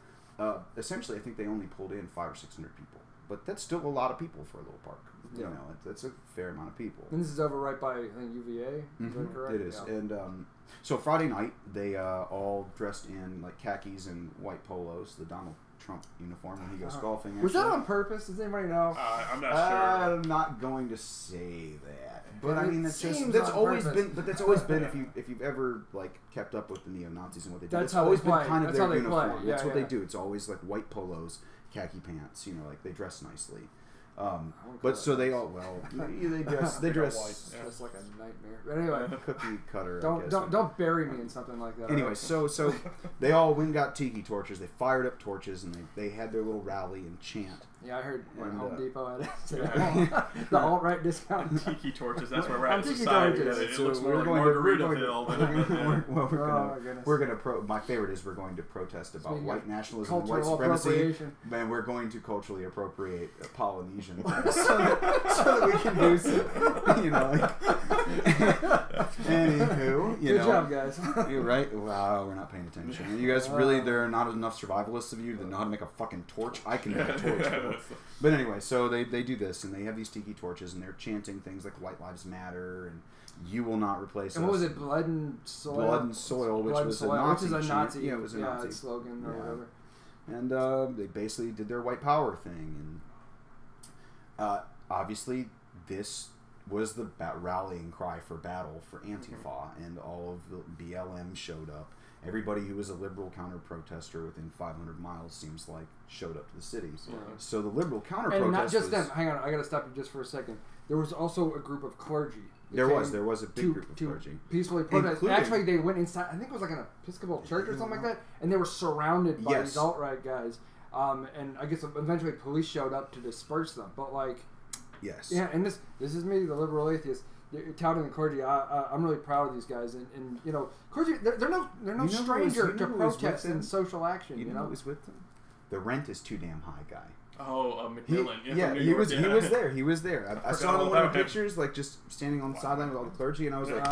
Essentially, I think they only pulled in 500 or 600 people. But that's still a lot of people for a little park. Yeah. That's a fair amount of people. And this is over right by, I think, UVA. Is that correct? It is. Yeah. And so Friday night, they all dressed in like khakis and white polos, the Donald Trump uniform when he goes golfing. Was that on purpose? Does anybody know? I'm not sure. I'm not going to say that. But I mean, that's always been. But that's always been if you've ever kept up with the neo-Nazis and what they do. That's it's always been play. kind of That's their how they uniform. play. That's Yeah, what they do. It's always like white polos, khaki pants. They dress nicely. But so they all they dress It's like a nightmare. But anyway, cookie cutter. Don't bury me in something like that. Anyway, so they all went and got tiki torches. They fired up torches and they had their little rally and chant. Yeah, I heard And, Home Depot had Yeah. the alt-right discount. Tiki torches. That's where we're at in Tiki society. torches. It So looks more we're like going to- we're going to- Margaritaville. We're gonna my favorite is we're going to protest about Speaking white of nationalism and white cultural supremacy, appropriation. and we're going to culturally appropriate Polynesian things so that we can do so. You know, like, anywho, Good job, guys. You're right. Wow, we're not paying attention. You guys really, there are not enough survivalists of you that know how to make a fucking torch. I can make a torch. But anyway, so they do this, and they have these tiki torches, and they're chanting things like "White Lives Matter" and "You will not replace us." And what was it? Blood and soil. Blood and soil, which Blood was and a soil, Nazi. which is a Nazi. Yeah, it was a Nazi slogan or whatever. And they basically did their white power thing, and obviously this was the rallying cry for battle for Antifa, and all of the BLM showed up. Everybody who was a liberal counter-protester within 500 miles seems like showed up to the city. So the liberal counter-protest And not just them. Hang on, I got to stop you just for a second. There was also a group of clergy. There was a big group of clergy. Peacefully protest. Actually, they went inside, I think it was like an Episcopal church or something like that, and they were surrounded by these alt-right guys. And I guess eventually police showed up to disperse them. But like, yeah, and this is me, the liberal atheist, touting the clergy. I'm really proud of these guys, and you know, clergy they're no stranger to protest and social action. You know who was with them? The rent is too damn high guy. Oh, McMillan. He was there. He was there. I saw him in one of the pictures, like just standing on the sideline with all the clergy, and I was like,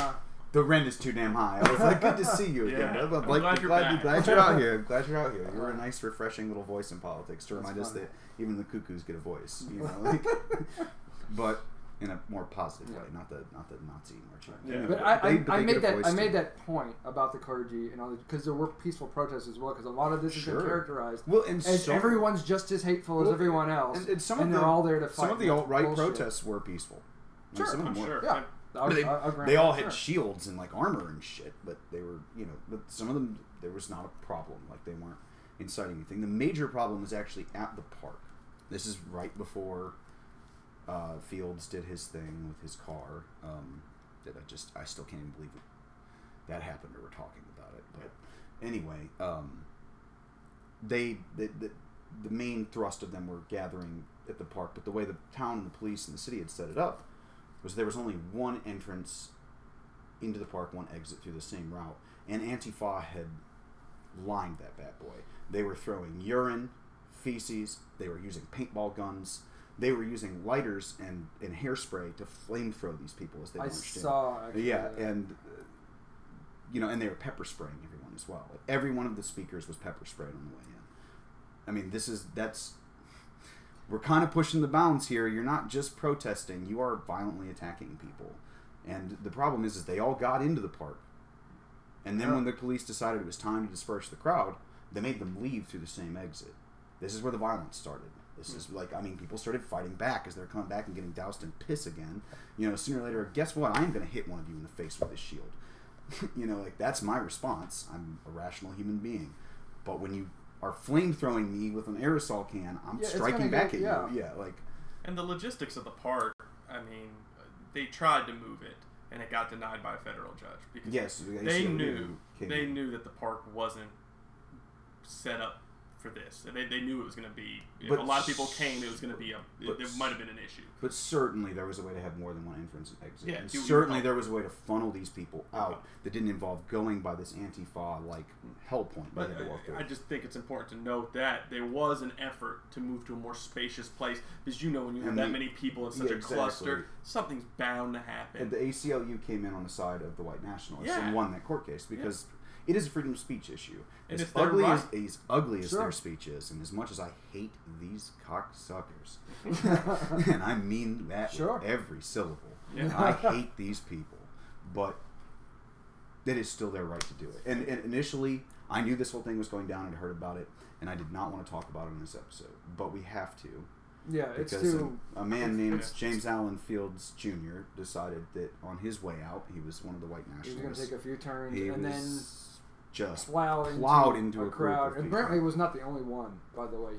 the rent is too damn high. I was like, good to see you again. Yeah. I'm glad you're out here. Glad you're out here. You're a nice, refreshing little voice in politics to remind us that even the cuckoos get a voice. You know, like, but in a more positive way, not the Nazi marching. Yeah. But I made that point about the clergy and all that because there were peaceful protests as well. Because a lot of this has been characterized as everyone's just as hateful as everyone else, and they're all there to fight. Some of the alt-right protests were peaceful. Sure, some of them were. Yeah. They all had shields and like armor and shit, but they were, but some of them there was not a problem. Like they weren't inciting anything. The major problem was actually at the park. This is right before Fields did his thing with his car. That I still can't even believe that happened or we're talking about it. But anyway, the main thrust of them were gathering at the park, but the way the town and the police and the city had set it up was there was only one entrance into the park, one exit through the same route, and Antifa had lined that bad boy. They were throwing urine, feces, they were using paintball guns, they were using lighters and hairspray to flamethrow these people as they marched in. Actually. Yeah, and and they were pepper spraying everyone as well. Like, every one of the speakers was pepper sprayed on the way in. I mean, we're kind of pushing the bounds here. You're not just protesting, you are violently attacking people. And the problem is they all got into the park. And then when the police decided it was time to disperse the crowd, they made them leave through the same exit. This is where the violence started. This is people started fighting back as they're coming back and getting doused in piss again. Sooner or later, guess what? I'm going to hit one of you in the face with this shield. That's my response. I'm a rational human being. But when you are flamethrowing me with an aerosol can, I'm striking back at you. Yeah, And the logistics of the park, I mean, they tried to move it, and it got denied by a federal judge because they knew that the park wasn't set up for this. They knew it was going to be. If a lot of people came, it was going to be there might have been an issue. But certainly there was a way to have more than one entrance and exit. Yeah, and certainly there was a way to funnel these people out that didn't involve going by this Antifa hell point. But I just think it's important to note that there was an effort to move to a more spacious place because when you have that many people in such a cluster, something's bound to happen. And the ACLU came in on the side of the white nationalists and won that court case because it is a freedom of speech issue. As ugly as their speech is, and as much as I hate these cocksuckers, and I mean that with every syllable, I hate these people, but it is still their right to do it. And initially, I knew this whole thing was going down and heard about it, and I did not want to talk about it in this episode, but we have to. Yeah, because it's too... a man named James Allen Fields Jr. decided that on his way out, he was one of the white nationalists. He was going to take a few turns and then just plowed into a crowd. Group of and apparently, he was not the only one. By the way,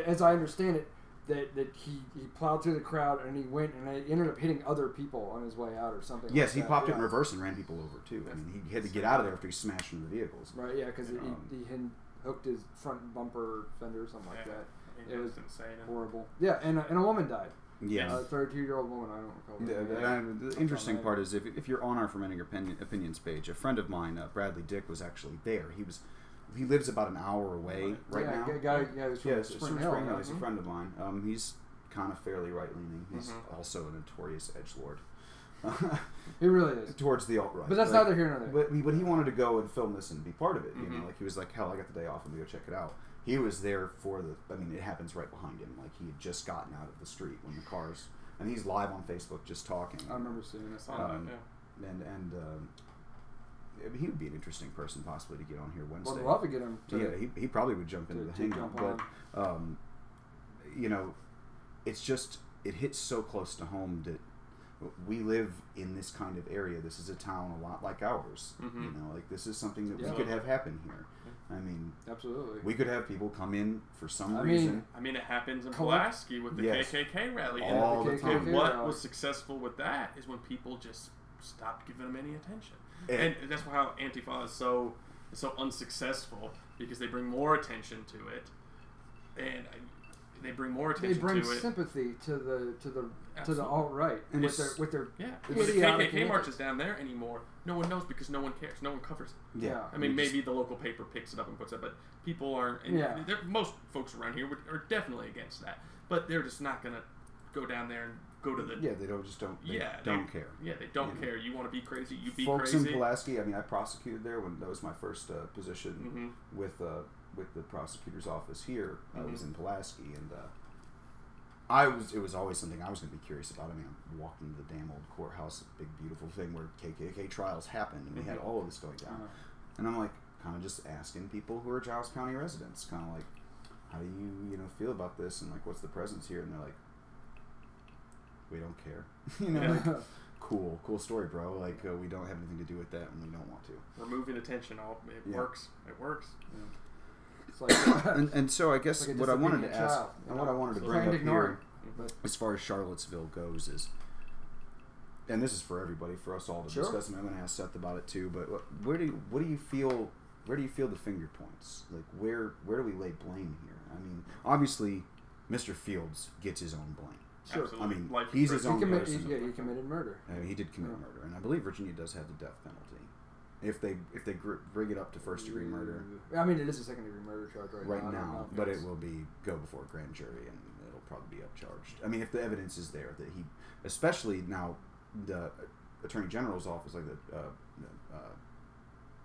as I understand it, that he plowed through the crowd and he went and he ended up hitting other people on his way out or something. Yes, he popped it in reverse and ran people over too. I mean, he had to get out of there after he smashed into the vehicles. Right? Yeah, because he hooked his front bumper fender or something like that. It was insane. horrible. Yeah, and a woman died. Yeah. A 32-year-old woman. I don't recall. The interesting part is if you're on our Fermenting Opinions page, a friend of mine, Bradley Dick, was actually there. He lives about an hour away now. Spring Hill. He's a friend of mine. He's kind of fairly right-leaning. He's also a notorious edgelord. He really is. Towards the alt-right. But that's neither here nor there. But he wanted to go and film this and be part of it. You know, like he was like, hell, I got the day off and go check it out. He was there for it happens right behind him. Like he had just gotten out of the street when the cars, and he's live on Facebook just talking. I remember seeing this. He would be an interesting person possibly to get on here Wednesday. Well, I'd love to get him. He probably would jump into the hangout. But you know, it's just it hits so close to home that we live in this kind of area. This is a town a lot like ours. You know, like this is something that we could have happen here. I mean, absolutely. We could have people come in for some reason. I mean, it happens in Pulaski with the KKK rally. All the time. And what was successful with that is when people just stopped giving them any attention. And that's how Antifa is so unsuccessful, because they bring more attention to it, and they bring more attention to it. They bring sympathy to the alt right with their If the KKK marches down there anymore, no one knows because no one cares. No one covers it. Yeah. I mean, maybe the local paper picks it up and puts it, but people aren't. Most folks around here are definitely against that, but they're just not going to go down there and go to the. Yeah, they don't care. Yeah, they don't care. You want to be crazy, you be folks crazy. In Pulaski, I mean, I prosecuted there when that was my first position with the prosecutor's office here. I was in Pulaski, and it was always something I was going to be curious about. I mean, I'm walking to the damn old courthouse, a big beautiful thing where KKK trials happened, and we had all of this going down. And I'm like, kind of just asking people who are Giles County residents, kind of like, how do you feel about this, and like, what's the presence here? And they're like, we don't care. Like, cool story, bro. Like, we don't have anything to do with that, and we don't want to. Removing attention, it works. It works. Yeah. And so I guess what I wanted to ask, and what I wanted to bring up here, as far as Charlottesville goes, is, and this is for everybody, for us all to discuss, and I'm going to ask Seth about it too. But what do you feel? Where do you feel the finger points? Like where do we lay blame here? I mean, obviously, Mr. Fields gets his own blame. Sure. Absolutely. I mean, he's his own person. He committed murder. He did commit murder, and I believe Virginia does have the death penalty. If they bring it up to first-degree murder. I mean, it is a second-degree murder charge right now. But it will go before a grand jury, and it'll probably be upcharged. I mean, if the evidence is there that he, especially now, the Attorney General's office, like the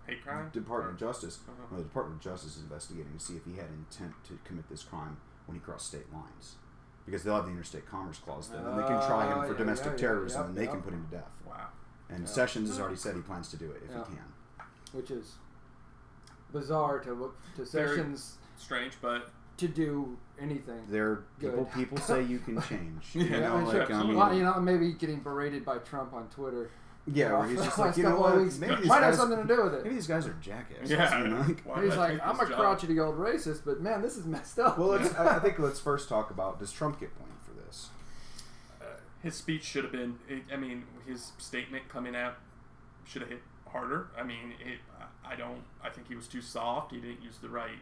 hate crime Department of Justice, well, the Department of Justice is investigating to see if he had intent to commit this crime when he crossed state lines, because they'll have the Interstate Commerce Clause then, and they can try him for domestic terrorism, and they can put him to death. Wow. And Sessions has already said he plans to do it if he can. Which is bizarre to look to Sessions. Very strange, but to do anything. People say you can change. Maybe getting berated by Trump on Twitter. Yeah, where he's just like, might have something to do with it. Maybe these guys are jackasses. Yeah. He's like, I'm a crotchety old racist, but man, this is messed up. Well, I think let's first talk about, does Trump get blamed for this? His speech should have been. His statement coming out should have hit harder. I mean, I think he was too soft. He didn't use the right.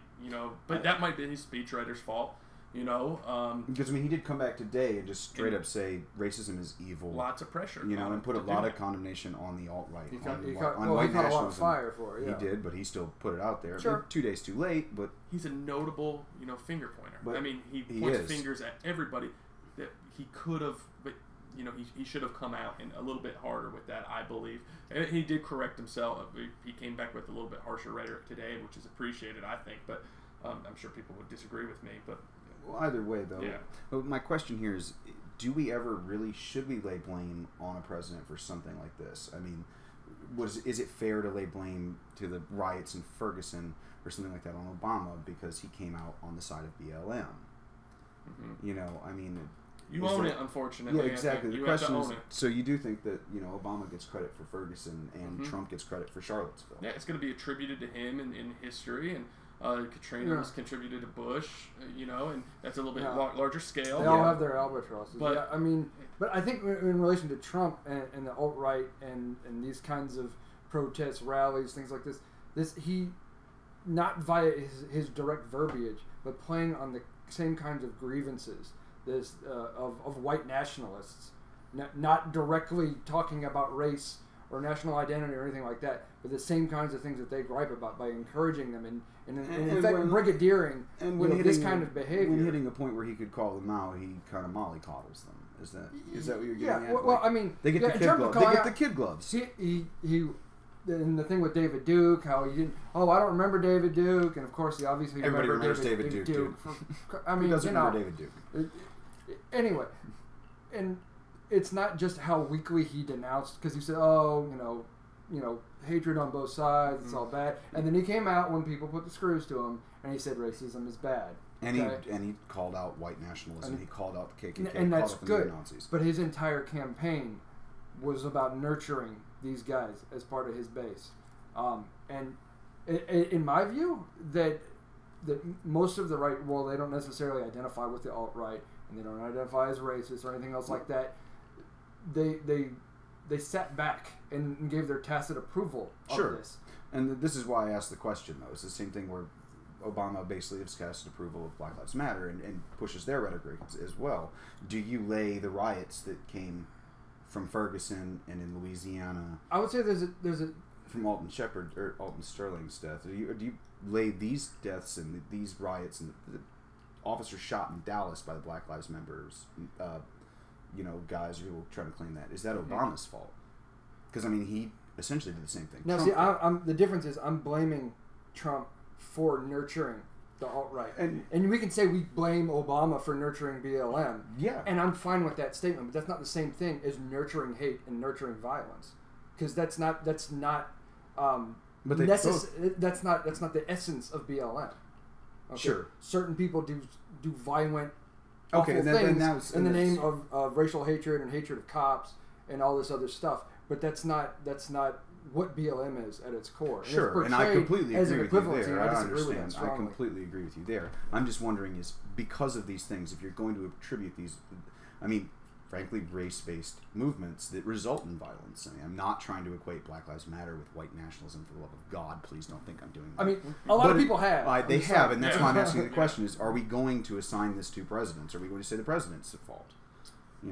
But that might be his speechwriter's fault. Because he did come back today and just straight up say racism is evil. Lots of pressure. And put a lot of condemnation on the alt right. He caught a lot of fire for it. Yeah. He did, but he still put it out there. Sure. 2 days too late, but he's a notable, finger pointer. But I mean, he points fingers at everybody that he could have, but he should have come out a little bit harder with that, I believe. And he did correct himself. He came back with a little bit harsher rhetoric today, which is appreciated, I think. But I'm sure people would disagree with me. But either way, though, But my question here is: should we lay blame on a president for something like this? I mean, is it fair to lay blame to the riots in Ferguson or something like that on Obama because he came out on the side of BLM? I mean. You own it, unfortunately. Yeah, exactly. The question is, so you do think that Obama gets credit for Ferguson and Trump gets credit for Charlottesville? Yeah, it's going to be attributed to him in history, and Katrina was contributed to Bush, and that's a little bit larger scale. They all have their albatrosses. But but I think in relation to Trump and the alt right and these kinds of protests, rallies, things like this, he not via his direct verbiage, but playing on the same kinds of grievances this of white nationalists, not directly talking about race or national identity or anything like that, but the same kinds of things that they gripe about by encouraging them and in fact brigadiering this kind of behavior. When hitting a point where he could call them out, he kind of mollycoddles them. Is that what you're getting at? Well, I mean, they get the kid gloves. They get the kid gloves. He and the thing with David Duke, how he didn't. Oh, I don't remember David Duke, and of course he obviously everybody remembers David Duke. Dude. I mean, who doesn't remember David Duke? Anyway, and it's not just how weakly he denounced, because he said, "Oh, you know, hatred on both sides. It's all bad." And then he came out when people put the screws to him, and he said racism is bad. And he called out white nationalism. He called out the KKK. And that's good. Nazis. But his entire campaign was about nurturing these guys as part of his base. And in my view, that most of the right, well, they don't necessarily identify with the alt-right, and they don't identify as racist or anything else like that. They sat back and gave their tacit approval of this. And this is why I asked the question, though. It's the same thing where Obama basically has cast approval of Black Lives Matter and pushes their rhetoric as well. Do you lay the riots that came from Ferguson and in Louisiana? I would say there's a from Alton Sterling's death. Do you lay these deaths and these riots and the officers shot in Dallas by the Black Lives members, guys who were trying to claim that? Is that Obama's fault? Because I mean, he essentially did the same thing. Now, Trump the difference is I'm blaming Trump for nurturing the alt-right. And we can say we blame Obama for nurturing BLM. Yeah. And I'm fine with that statement, but that's not the same thing as nurturing hate and nurturing violence. Because that's not that's not the essence of BLM. Okay? Sure. Certain people do violent awful things in the name of racial hatred and hatred of cops and all this other stuff. But that's not what BLM is at its core. Sure, and I completely agree with you there. I understand. I completely agree with you there. I'm just wondering, is because of these things, if you're going to attribute these, I mean, frankly, race-based movements that result in violence. I mean, I'm not trying to equate Black Lives Matter with white nationalism. For the love of God, please don't think I'm doing that. I mean, a lot of people have. They have, and that's why I'm asking the question: is are we going to assign this to presidents? Are we going to say the president's at fault? I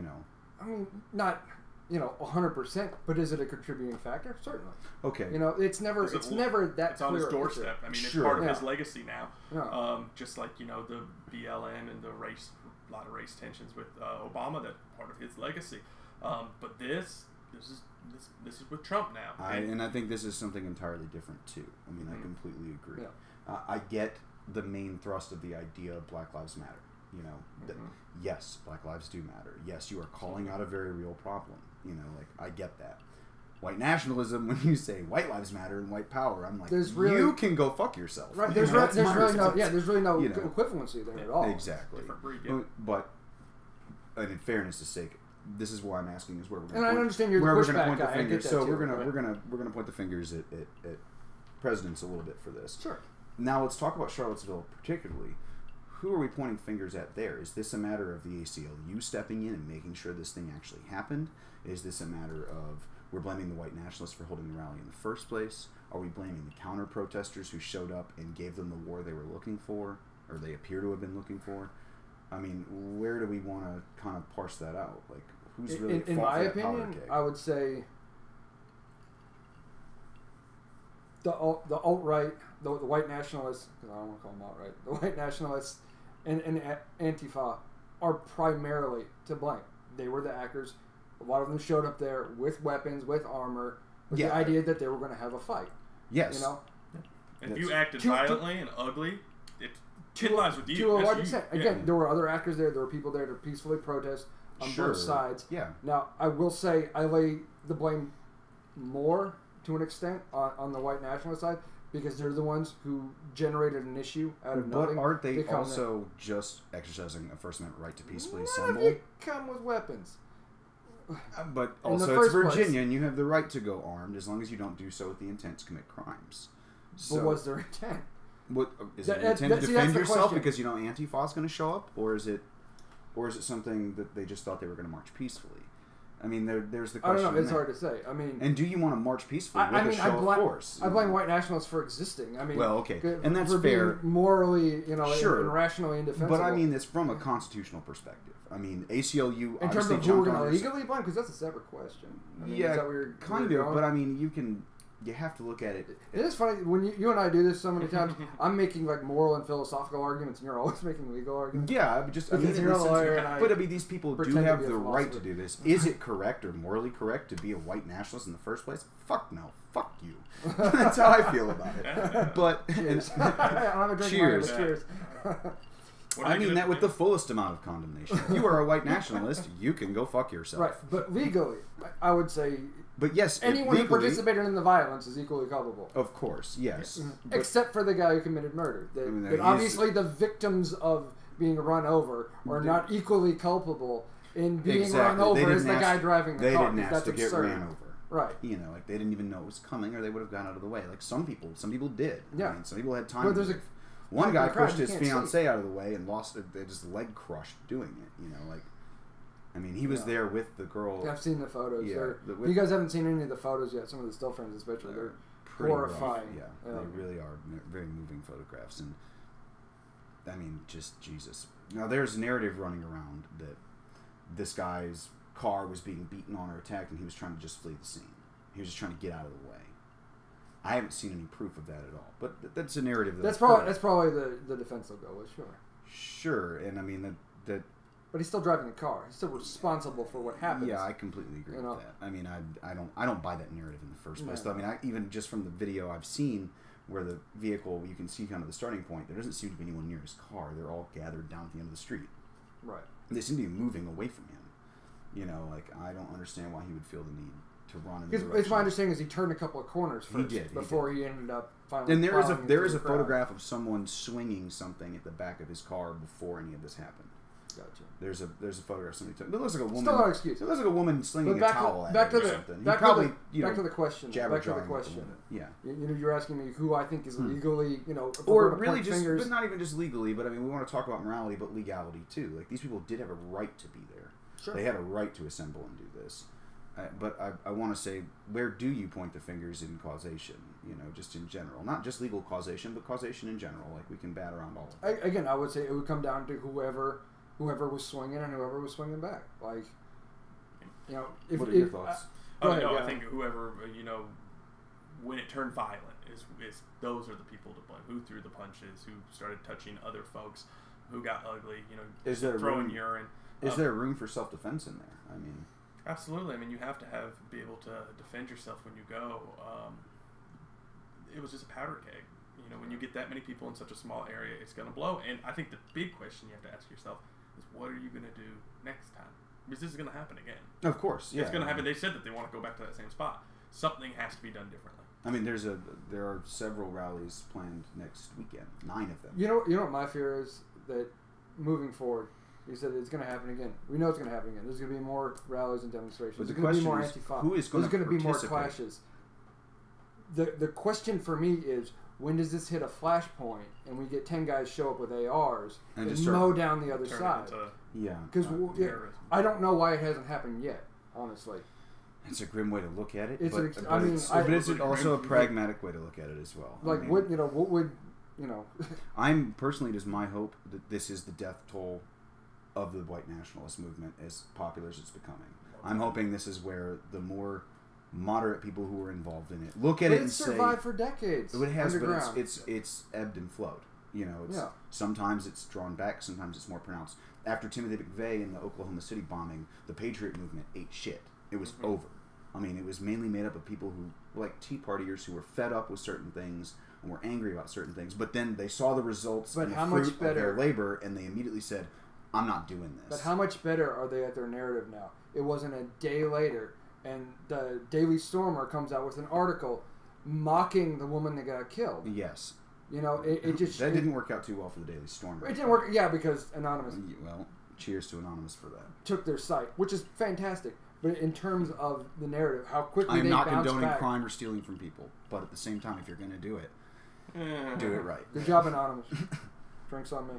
mean, not. 100%, but is it a contributing factor? Certainly. Okay. It's never that it's clear. on his doorstep. I mean, it's part of his legacy now. Yeah. Just like the BLM and a lot of race tensions with Obama, that's part of his legacy. But this is with Trump now. And I think this is something entirely different too. I mean, I completely agree. Yeah. I get the main thrust of the idea of Black Lives Matter. Yes, Black lives do matter. Yes, you are calling out a very real problem. I get that. White nationalism, when you say white lives matter and white power, I'm like, you can go fuck yourself. Right? There's really no equivalency there at all. Exactly. But and in fairness' sake, this is why I'm asking is where we're going. And I understand you're the pushback guy. I get that so too, we're gonna point the fingers at presidents a little bit for this. Sure. Now let's talk about Charlottesville particularly. Who are we pointing fingers at there? Is this a matter of the ACLU stepping in and making sure this thing actually happened? Is this a matter of we're blaming the white nationalists for holding the rally in the first place? Are we blaming the counter-protesters who showed up and gave them the war they were looking for, or they appear to have been looking for? I mean, where do we want to kind of parse that out? Like, who's really at fault? In my opinion, I would say the alt-right, the white nationalists, because I don't want to call them alt-right, the white nationalists and Antifa are primarily to blame. They were the actors. A lot of them showed up there with weapons, with armor, with the idea that they were going to have a fight. Yes. If you acted violently and ugly, it lies with you. To a large extent. Again, there were other actors there. There were people there to peacefully protest on both sides. Yeah. Now, I will say I lay the blame more, to an extent, on the white nationalist side, because they're the ones who generated an issue out of nothing. But aren't they also just exercising a First Amendment right to peacefully assemble? None of you come with weapons. But also it's Virginia, and you have the right to go armed as long as you don't do so with the intent to commit crimes. But what's their intent? What is it? Intent to defend yourself because Antifa is going to show up, or is it something that they just thought they were going to march peacefully? I mean, there's the I question. don't know. It's there. hard to say. I mean, and do you want to march peacefully with a show of force? I blame white nationalists for existing. I mean, well, okay, and that's for fair. Being morally, sure. and rationally indefensible. But I mean, it's from a constitutional perspective. I mean, ACLU in terms of who we're going to legally blame, because that's a separate question. I mean, yeah, is that where you're kind of. going? But I mean, you have to look at it. It is funny when you and I do this so many times. I'm making like moral and philosophical arguments, and you're always making legal arguments. Yeah, I mean, you're a lawyer, but I mean, these people do have the right to do this. Is it correct or morally correct to be a white nationalist in the first place? Fuck no. Fuck you. That's how I feel about it. But cheers. I'm a drink cheers. Cheers. I mean that with the fullest amount of condemnation. If you are a white nationalist, you can go fuck yourself. Right, but legally, I would say. But yes, anyone legally, who participated in the violence is equally culpable. Of course, yes. Except for the guy who committed murder. That obviously the victims of being run over are not equally culpable in being run over as the guy driving the car. They didn't ask to get ran over. Right. You know, like they didn't even know it was coming, or they would have gone out of the way. Like some people did. Yeah. I mean, some people had time. But there's one guy pushed his fiancée out of the way and lost it. They just leg crushed doing it. You know, like. I mean, he was there with the girl. I've seen the photos. Yeah, you guys haven't seen any of the photos yet. Some of the still frames, especially, they're horrifying. Rough. Yeah, they really are very moving photographs. And I mean, just Jesus. Now, there's a narrative running around that this guy's car was being beaten on or attacked, and he was trying to just flee the scene. He was just trying to get out of the way. I haven't seen any proof of that at all, but that's a narrative. That's probably the defense they'll go with. Sure, and I mean that. But he's still driving the car. He's still responsible for what happens. Yeah, I completely agree with that. I mean, I don't buy that narrative in the first place. No. I mean, even just from the video I've seen, where the vehicle, you can see kind of the starting point. There doesn't seem to be anyone near his car. They're all gathered down at the end of the street. Right. They seem to be moving away from him. You know, like I don't understand why he would feel the need to run in the direction. It's my understanding is he turned a couple of corners first before he ended up finally. And there is a photograph of someone swinging something at the back of his car before any of this happened. Gotcha. There's a photograph somebody took. It looks like a woman. Still no excuse. It looks like a woman slinging a towel at back him to or something. Back to the question. Yeah. You're asking me who I think is legally, or really just, but not even just legally, but I mean, we want to talk about morality, but legality too. Like these people did have a right to be there. Sure. They had a right to assemble and do this. But I want to say, where do you point the fingers in causation? Just in general, not just legal causation, but causation in general. Like we can bat around all of it. Again, I would say it would come down to whoever was swinging and whoever was swinging back. Like, what are your thoughts? I think whoever, when it turned violent, is those are the people to blame. Who threw the punches? Who started touching other folks? Who got ugly? Is there throwing urine? Is there room for self-defense in there? I mean, absolutely. I mean, you have to be able to defend yourself when you go. It was just a powder keg. When you get that many people in such a small area, it's going to blow. And I think the big question you have to ask yourself is, what are you going to do next time? Because this is going to happen again. Of course, yeah. It's going to happen. They said that they want to go back to that same spot. Something has to be done differently. I mean, there are several rallies planned next weekend. 9 of them. You know what my fear is? That moving forward, you said it's going to happen again. We know it's going to happen again. There's going to be more rallies and demonstrations. But There's going to be more Antifa. Who is going to There's going to be more clashes. The question for me is, when does this hit a flashpoint and we get 10 guys show up with ARs and mow down the other side? Because I don't know why it hasn't happened yet, honestly. It's a grim way to look at it. But it's also a pragmatic way to look at it as well. Like, what would I'm personally, it is my hope that this is the death toll of the white nationalist movement, as popular as it's becoming. I'm hoping this is where the more moderate people who were involved in it look at it and say, survived for decades. It has, but it's ebbed and flowed. Sometimes it's drawn back, sometimes it's more pronounced. After Timothy McVeigh in the Oklahoma City bombing, the Patriot movement ate shit. It was over. I mean, it was mainly made up of people who were like Tea Partiers who were fed up with certain things and were angry about certain things, but then they saw the results and the fruit of their labor, and they immediately said, I'm not doing this. But how much better are they at their narrative now? It wasn't a day later, and the Daily Stormer comes out with an article mocking the woman that got killed. Yes. It didn't work out too well for the Daily Stormer. It didn't work, because Anonymous... Well, cheers to Anonymous for that. Took their site, which is fantastic. But in terms of the narrative, how quickly they bounce back... I'm not condoning crime or stealing from people, but at the same time, if you're going to do it, do it right. Good job, Anonymous. Drinks on me.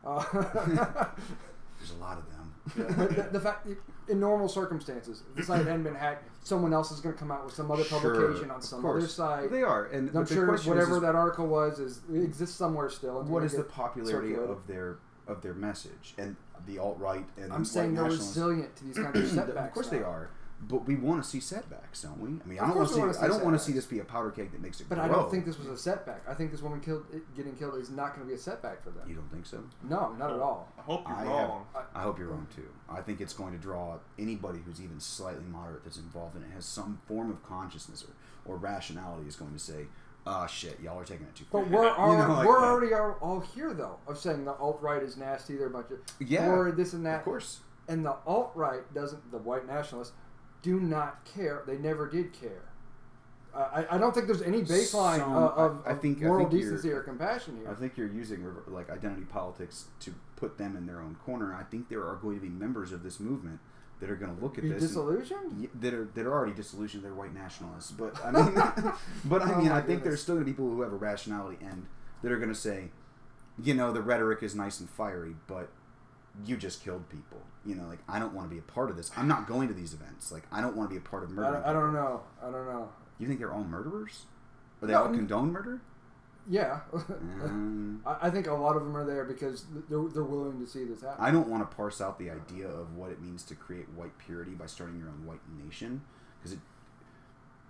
There's a lot of them. The fact, in normal circumstances, if the site hadn't been hacked, someone else is going to come out with some other publication on some other site. They are, and I'm sure whatever that article was it exists somewhere still. What is the popularity of their message and the alt-right and I'm saying they're resilient to these kinds of setbacks. Of course they are. But we want to see setbacks, don't we? I mean, I don't want to see this be a powder cake that makes it grow. But I don't think this was a setback. I think this woman getting killed is not going to be a setback for them. You don't think so? No, not at all. I hope you're wrong. I hope you're wrong, too. I think it's going to draw anybody who's even slightly moderate that's involved in it, has some form of consciousness or rationality, is going to say, shit, y'all are taking it too far. But we're already all here, though, of saying the alt-right is nasty, they're a bunch of... or this and that. Of course. And the alt-right doesn't... The white nationalists... do not care. They never did care. I don't think there's any baseline of moral decency or compassion here. I think you're using like identity politics to put them in their own corner. I think there are going to be members of this movement that are going to look at this disillusioned. That are already disillusioned. They're white nationalists, but I mean, I think there's still going to be people who have a rationality and that are going to say, the rhetoric is nice and fiery, but you just killed people. Like, I don't want to be a part of this. I'm not going to these events. Like, I don't want to be a part of murder. I don't know. You think they're all murderers? Or they all condone murder? Yeah. I think a lot of them are there because they're willing to see this happen. I don't want to parse out the idea of what it means to create white purity by starting your own white nation.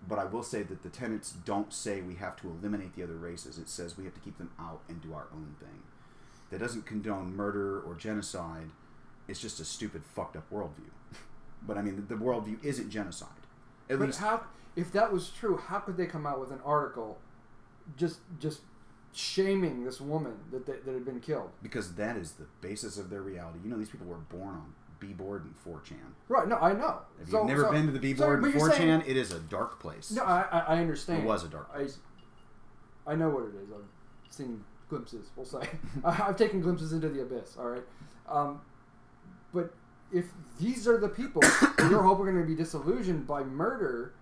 But I will say that the tenets don't say we have to eliminate the other races. It says we have to keep them out and do our own thing. That doesn't condone murder or genocide. It's just a stupid, fucked up worldview. But I mean, the worldview isn't genocide. At least, if that was true, how could they come out with an article just shaming this woman that had been killed? Because that is the basis of their reality. These people were born on B-board and 4chan. Right? No, I know. If you've never been to the B-board and 4chan, it is a dark place. No, I understand. It was a dark place. I know what it is. I've seen glimpses. We'll say I've taken glimpses into the abyss. All right. But if these are the people you're hoping are going to be disillusioned by murder,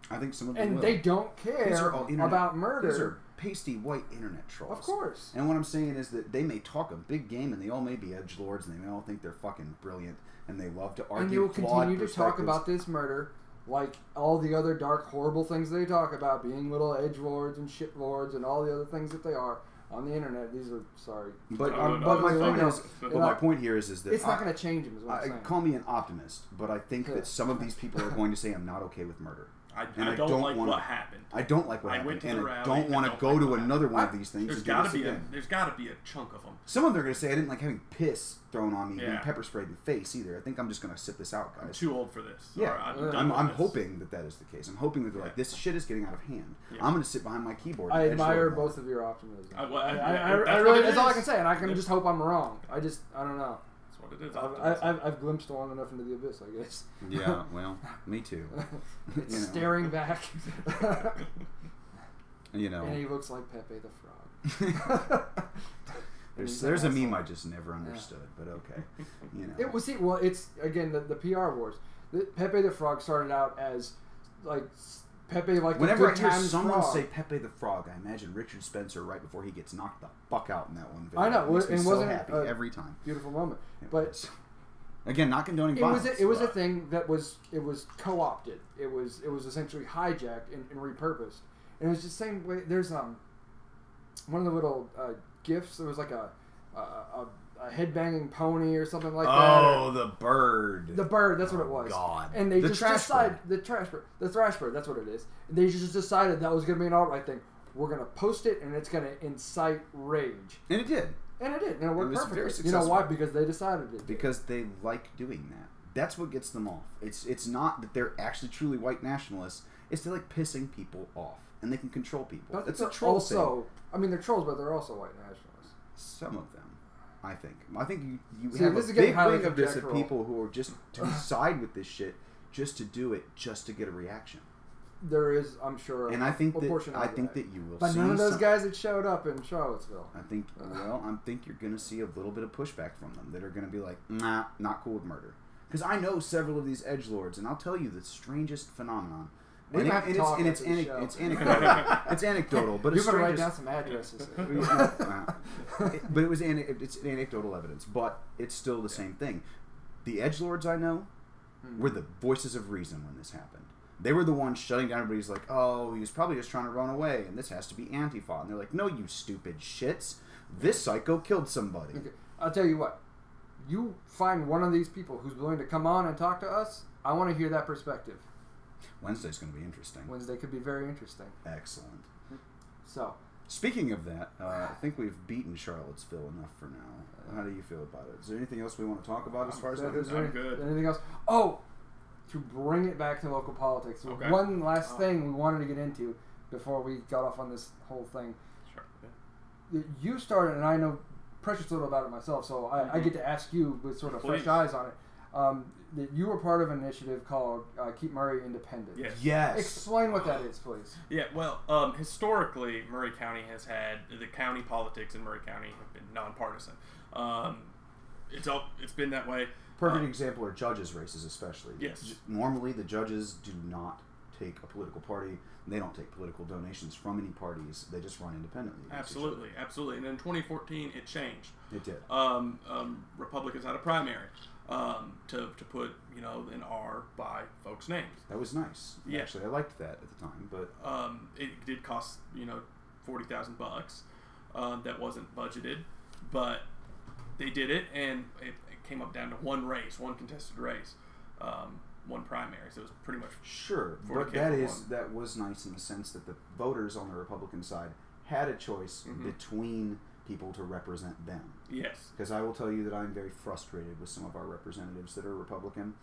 I think some of them will. They don't care about murder. These are pasty white internet trolls. Of course. And what I'm saying is that they may talk a big game, and they all may be edgelords, and they may all think they're fucking brilliant, and they love to argue. And they will continue to talk about this murder like all the other dark, horrible things they talk about, being little edgelords and shitlords and all the other things that they are. On the internet, these are sorry. But my point here is that it's not going to change them. Is what I'm saying. Call me an optimist, but I think that some of these people are going to say I'm not okay with murder. I don't like what happened. I don't like what happened. Went to the rally, I don't want to go to another one of these things. There's got to be a chunk of them. Some of them are going to say I didn't like having piss thrown on me, being pepper sprayed in the face either. I think I'm just going to sit this out, guys. I'm too old for this. Yeah, I'm hoping that is the case. I'm hoping that they're like, this shit is getting out of hand. Yeah. I'm going to sit behind my keyboard. I admire both of your optimism. I really, that's all I can say, and I can just hope I'm wrong. I don't know. It is I've glimpsed long enough into the abyss, I guess. Yeah, well, me too. It's staring back. And he looks like Pepe the Frog. there's a meme I just never understood, but okay. It's again the PR wars. Pepe the Frog started out as like Pepe, like whenever I hear someone say Pepe the Frog, I imagine Richard Spencer right before he gets knocked the fuck out in that one video. I know, and wasn't happy every time. Beautiful moment, but again, not condoning violence. It was a thing that was co-opted. It was essentially hijacked and repurposed, and it was just the same way. There's one of the little gifs. There was like a headbanging pony or something like that. Oh, the bird. The bird, that's what it was. God. And they just decided the thrash bird, that's what it is. They just decided that was going to be an alt-right thing. We're going to post it, and it's going to incite rage. And it did. And it worked perfectly. Very successful. You know why? Because they decided it. Because they like doing that. That's what gets them off. It's not that they're actually truly white nationalists. It's they like pissing people off, and they can control people. But it's a troll thing. I mean, they're trolls, but they're also white nationalists. Some of them. I think you have a big wing of this of people who are just to side with this shit just to do it, just to get a reaction. There is, I'm sure, and I think that you will. But none of those guys that showed up in Charlottesville. I think you're going to see a little bit of pushback from them that are going to be like, nah, not cool with murder. Because I know several of these edgelords, and I'll tell you the strangest phenomenon. It's anecdotal, but you're going to write down some addresses. But it's anecdotal evidence, but it's still the same thing. The edgelords I know were the voices of reason when this happened. They were the ones shutting down everybody's like, oh, he was probably just trying to run away, and this has to be Antifa. And they're like, no, you stupid shits. This psycho killed somebody. Okay. I'll tell you what. You find one of these people who's willing to come on and talk to us, I want to hear that perspective. Wednesday's going to be interesting. Wednesday could be very interesting. Excellent. So, speaking of that, I think we've beaten Charlottesville enough for now. How do you feel about it? Is there anything else we want to talk about as far as that? I'm good. Anything else? Oh, to bring it back to local politics. Okay. One last thing we wanted to get into before we got off on this whole thing. Sure. Yeah. You started, and I know precious little about it myself, so I get to ask you with sort of fresh eyes on it. That you were part of an initiative called Keep Maury Independent. Yes. Yes. Explain what that is, please. Yeah, well, historically, Maury County has had, the county politics in Maury County have been nonpartisan. It's been that way. Perfect example are judges' races, especially. Yes. Normally, the judges do not take a political party. They don't take political donations from any parties. They just run independently. Absolutely, absolutely. And in 2014, it changed. It did. Republicans had a primary to put, an R by folks' names. That was nice. Yeah. Actually, I liked that at the time, but it did cost $40,000. That wasn't budgeted, but they did it, and it came up down to one race, one contested race, one primary. So it was pretty much sure. But that was nice in the sense that the voters on the Republican side had a choice between people to represent them. Yes. Because I will tell you that I'm very frustrated with some of our representatives that are Republican,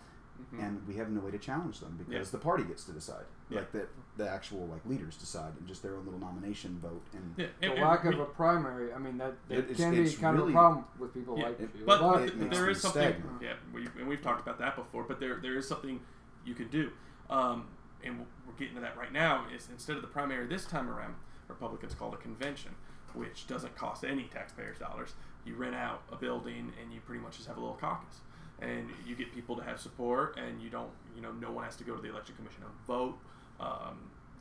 and we have no way to challenge them because the party gets to decide. Yeah. Like the actual leaders decide, and just their own little nomination vote. And the lack of a primary, I mean, that can be kind of really a problem with people like you. But makes there them is something. stagnant. Yeah, we've talked about that before. But there is something you could do, and we're getting to that right now. Is instead of the primary this time around, Republicans call it a convention, which doesn't cost any taxpayers' dollars. You rent out a building, and you pretty much just have a little caucus, and you get people to have support, and you don't, no one has to go to the election commission and vote.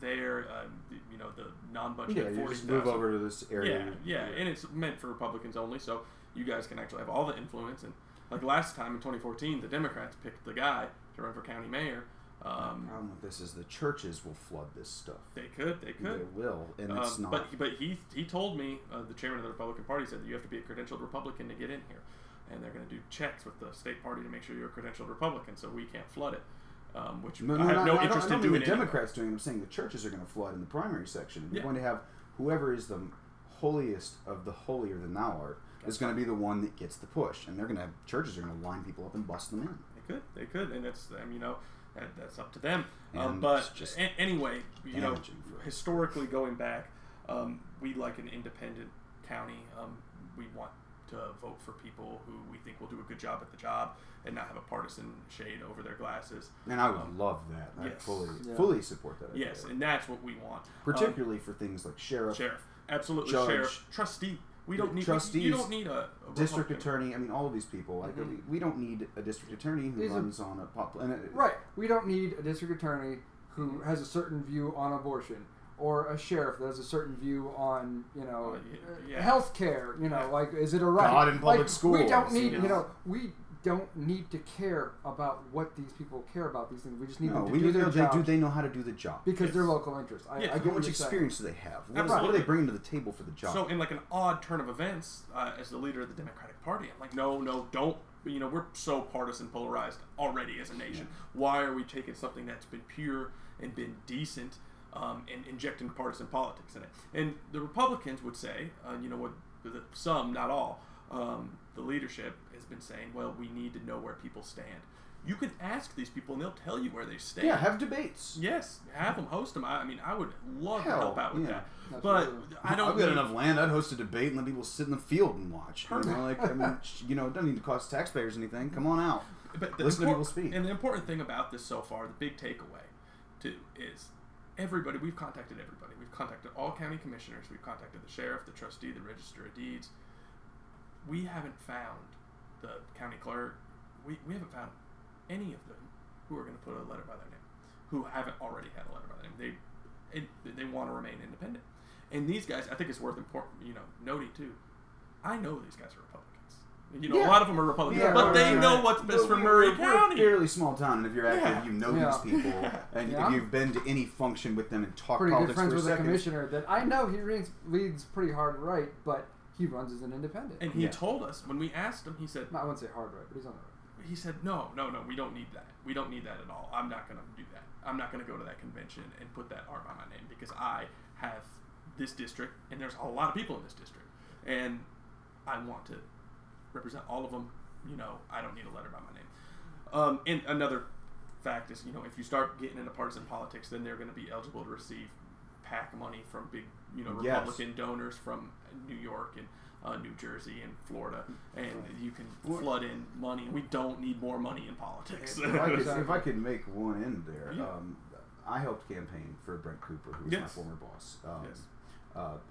The non-budget you just move over to this area. Yeah, and it's meant for Republicans only, so you guys can actually have all the influence. And like last time in 2014, the Democrats picked the guy to run for county mayor. The problem with this is the churches will flood this stuff. They could. They will, and it's not. But he told me, the chairman of the Republican Party said that you have to be a credentialed Republican to get in here, and they're going to do checks with the state party to make sure you're a credentialed Republican, so we can't flood it. Which I have no interest in doing. The Democrats doing it. I'm saying the churches are going to flood in the primary section. You're going to have whoever is the holiest of the holier than thou art is going to be the one that gets the push, and they're going to have churches are going to line people up and bust them in. They could, and it's that's up to them. Anyway, historically going back, we like an independent county. We want to vote for people who we think will do a good job at the job and not have a partisan shade over their glasses. And I would love that. I fully support that. Yes, and that's what we want. Particularly for things like sheriff, absolutely, judge, sheriff, trustee. We don't need trustees. You don't need a district attorney. I mean, all of these people. Like, we don't need a district attorney who runs on a pop. Right. We don't need a district attorney who has a certain view on abortion, or a sheriff that has a certain view on health care. Like, is it a right? God in public schools. We don't need we don't need to care about what these people care about these things. We just need them to do their job. They know how to do the job because they're local interests. I get how much experience do they have? What are they bringing to the table for the job? So in like an odd turn of events, as the leader of the Democratic Party, I'm like, no, don't. We're so partisan polarized already as a nation. Why are we taking something that's been pure and been decent and injecting partisan politics in it? And the Republicans would say, some, not all, the leadership has been saying, well, we need to know where people stand. You can ask these people, and they'll tell you where they stand. Yeah, have debates. Yes, have them host them. I would love to help out with that. That's but I've got enough land. I'd host a debate and let people sit in the field and watch. It doesn't need to cost taxpayers anything. Come on out. But listen to people speak. And the important thing about this so far, the big takeaway, too, is everybody. We've contacted everybody. We've contacted all county commissioners. We've contacted the sheriff, the trustee, the register of deeds. We haven't found the county clerk. We haven't found any of them who are going to put a letter by their name, who haven't already had a letter by their name. They want to remain independent. And these guys, I think it's worth noting too. I know these guys are Republicans. You know, a lot of them are Republicans, but they know what's best for Maury County. We're a fairly small town, and if you're active, you know these people, and if you've been to any function with them and talked pretty politics good friends for a with second. a commissioner that I know he leads pretty hard right, but he runs as an independent. And he told us when we asked him, he said, I wouldn't say hard right, but he's on the right. He said, no, we don't need that. We don't need that at all. I'm not going to do that. I'm not going to go to that convention and put that R by my name because I have this district, and there's a lot of people in this district, and I want to represent all of them. You know, I don't need a letter by my name. And another fact is, you know, if you start getting into partisan politics, then they're going to be eligible to receive PAC money from big, you know, Republican donors from New York and New Jersey and Florida, and you can flood in money. We don't need more money in politics. If I could make one in there, I helped campaign for Brent Cooper, who was my former boss,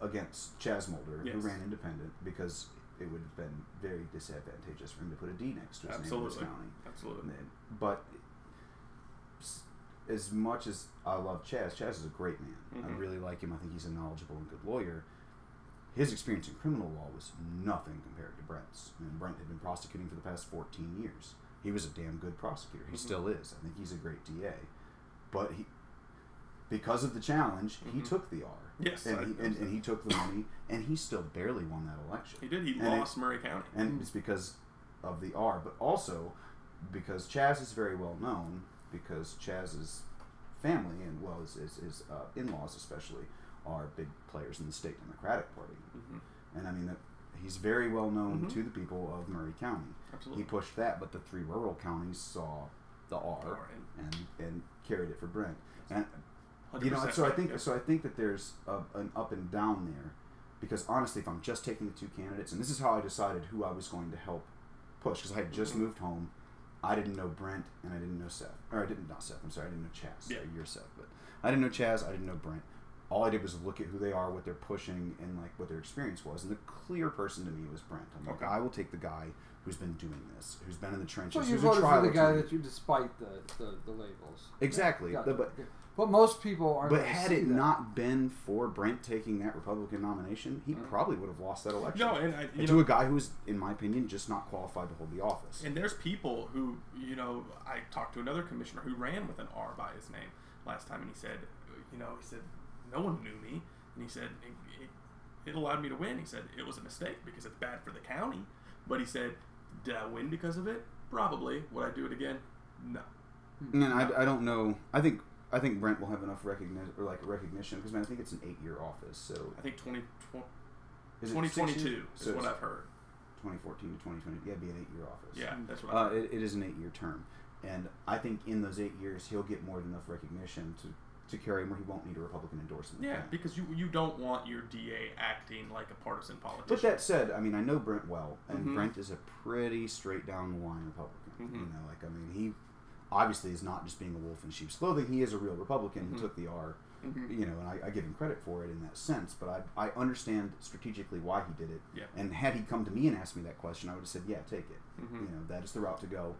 against Chaz Mulder, who ran independent, because it would have been very disadvantageous for him to put a D next to his name in this county. Absolutely. But as much as I love Chaz is a great man. I really like him. I think he's a knowledgeable and good lawyer. His experience in criminal law was nothing compared to Brent's. I mean, Brent had been prosecuting for the past 14 years. He was a damn good prosecutor. He still is. I think he's a great DA. But because of the challenge, he took the R. Yes. And he took the money, and he still barely won that election. He did. He lost Maury County. And it's because of the R, but also because Chaz is very well known, because Chaz's family, and his in-laws especially, are big players in the state Democratic Party. And I mean, he's very well known to the people of Maury County. Absolutely. He pushed that, but the 3 rural counties saw the R and carried it for Brent. And you know, so I think that there's an up and down there, because honestly, if I'm just taking the 2 candidates, and this is how I decided who I was going to help push, because I had just moved home, I didn't know Brent, and I didn't know Seth, or I didn't know Chaz. Yeah, you're Seth, but I didn't know Chaz, I didn't know Brent. All I did was look at who they are, what they're pushing, and like what their experience was, and the clear person to me was Brent. I'm like, I will take the guy who's been doing this, who's been in the trenches. So you voted for the guy that you, despite the labels. Exactly, but most people aren't. But had it not been for Brent taking that Republican nomination, he probably would have lost that election. No, and to a guy who's, in my opinion, just not qualified to hold the office. And there's people who, you know, I talked to another commissioner who ran with an R by his name last time, and he said, no one knew me, and he said it allowed me to win. He said it was a mistake because it's bad for the county, but he said, did I win because of it? Probably. Would I do it again? No. And I don't know. I think Brent will have enough recognition, because I think it's an 8-year office. So I think 2022 is what I've heard. 2014 to 2020, it'd be an 8-year office. Yeah, that's what I've heard. It is an 8-year term, and I think in those 8 years he'll get more than enough recognition to carry him where he won't need a Republican endorsement. Yeah, because you don't want your DA acting like a partisan politician. But that said, I mean, I know Brent well, and Brent is a pretty straight down the line Republican. You know, like, I mean, he obviously is not just being a wolf in sheep's clothing. He is a real Republican. He took the R, you know, and I give him credit for it in that sense. But I understand strategically why he did it. Yeah. And had he come to me and asked me that question, I would have said, yeah, take it. You know, that is the route to go.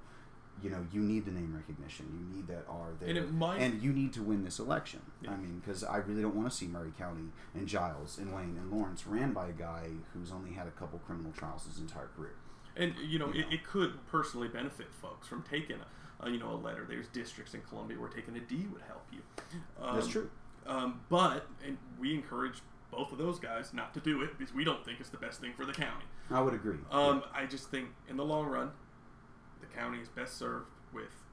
You know, you need the name recognition. You need that R there. And you need to win this election. Yeah. I mean, because I really don't want to see Maury County and Giles and Wayne and Lawrence ran by a guy who's only had a couple criminal trials his entire career. And, you know, it could personally benefit folks from taking a letter. There's districts in Columbia where taking a D would help you. That's true. But we encourage both of those guys not to do it because we don't think it's the best thing for the county. I would agree. I just think in the long run, the county is best served with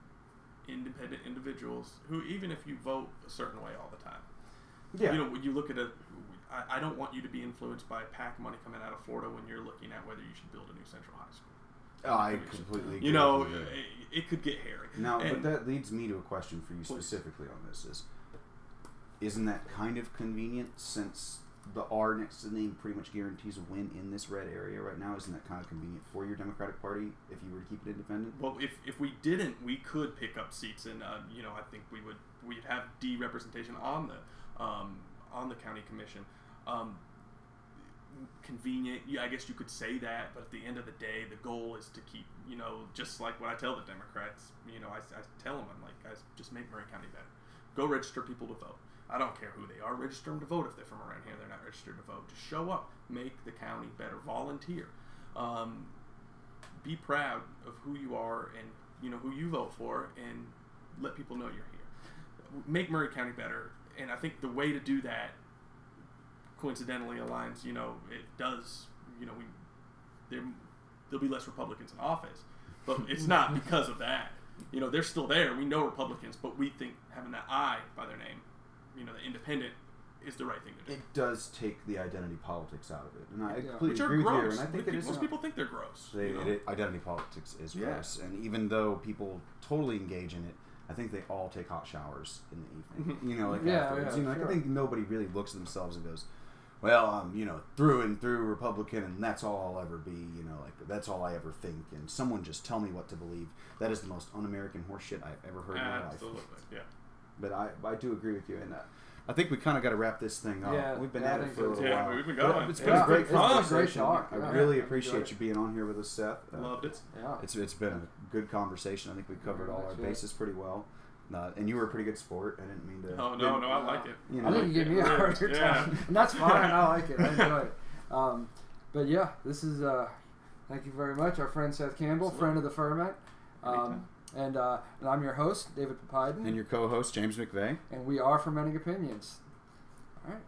independent individuals who, even if you vote a certain way all the time, you know, when you look at I don't want you to be influenced by PAC money coming out of Florida when you're looking at whether you should build a new central high school. I completely agree. You know, it could get hairy. Now, but that leads me to a question for you specifically on this. Isn't that kind of convenient, since the R next to the name pretty much guarantees a win in this red area right now? Isn't that kind of convenient for your Democratic Party if you were to keep it independent? Well, if we didn't, we could pick up seats, and you know, I think we'd have D representation on the county commission. Convenient, I guess you could say that, but at the end of the day, the goal is to keep, you know, just like what I tell the Democrats, you know, I tell them, I'm like, guys, just make Maury County better. Go register people to vote. I don't care who they are. Register them to vote. If they're from around here, they're not registered to vote. Just show up. Make the county better. Volunteer. be proud of who you are and who you vote for, and let people know you're here. Make Maury County better, and I think the way to do that coincidentally aligns. It does. There'll be less Republicans in office, but it's not because of that. They're still there. We know Republicans, but we think having that I by their name, the independent, is the right thing to do. It does take the identity politics out of it, and I completely Which are agree gross. with you. And I think it is. Most people think they're gross. Identity politics is gross, and even though people totally engage in it, I think they all take hot showers in the evening. Afterwards. Sure. I think nobody really looks at themselves and goes, "Well, I'm through and through Republican, and that's all I'll ever be." That's all I ever think. And someone just tell me what to believe. That is the most un-American horse shit I've ever heard in my life. Absolutely, yeah. But I do agree with you, and I think we kind of got to wrap this thing up. Yeah, We've been at it for a little yeah, while. we've been going. It's been a great conversation. talk. I really appreciate you being on here with us, Seth. Loved it. Yeah. It's been a good conversation. I think we covered all our bases pretty well. And you were a pretty good sport. I didn't mean to. Oh, no, I like it. I think you gave me a harder time. And that's fine. I like it. I enjoy it. But yeah, this is, thank you very much, our friend Seth Campbell, friend of the Ferment. And I'm your host, David Poseidon. And your co-host, James McVeigh. And we are Fermenting Opinions. All right.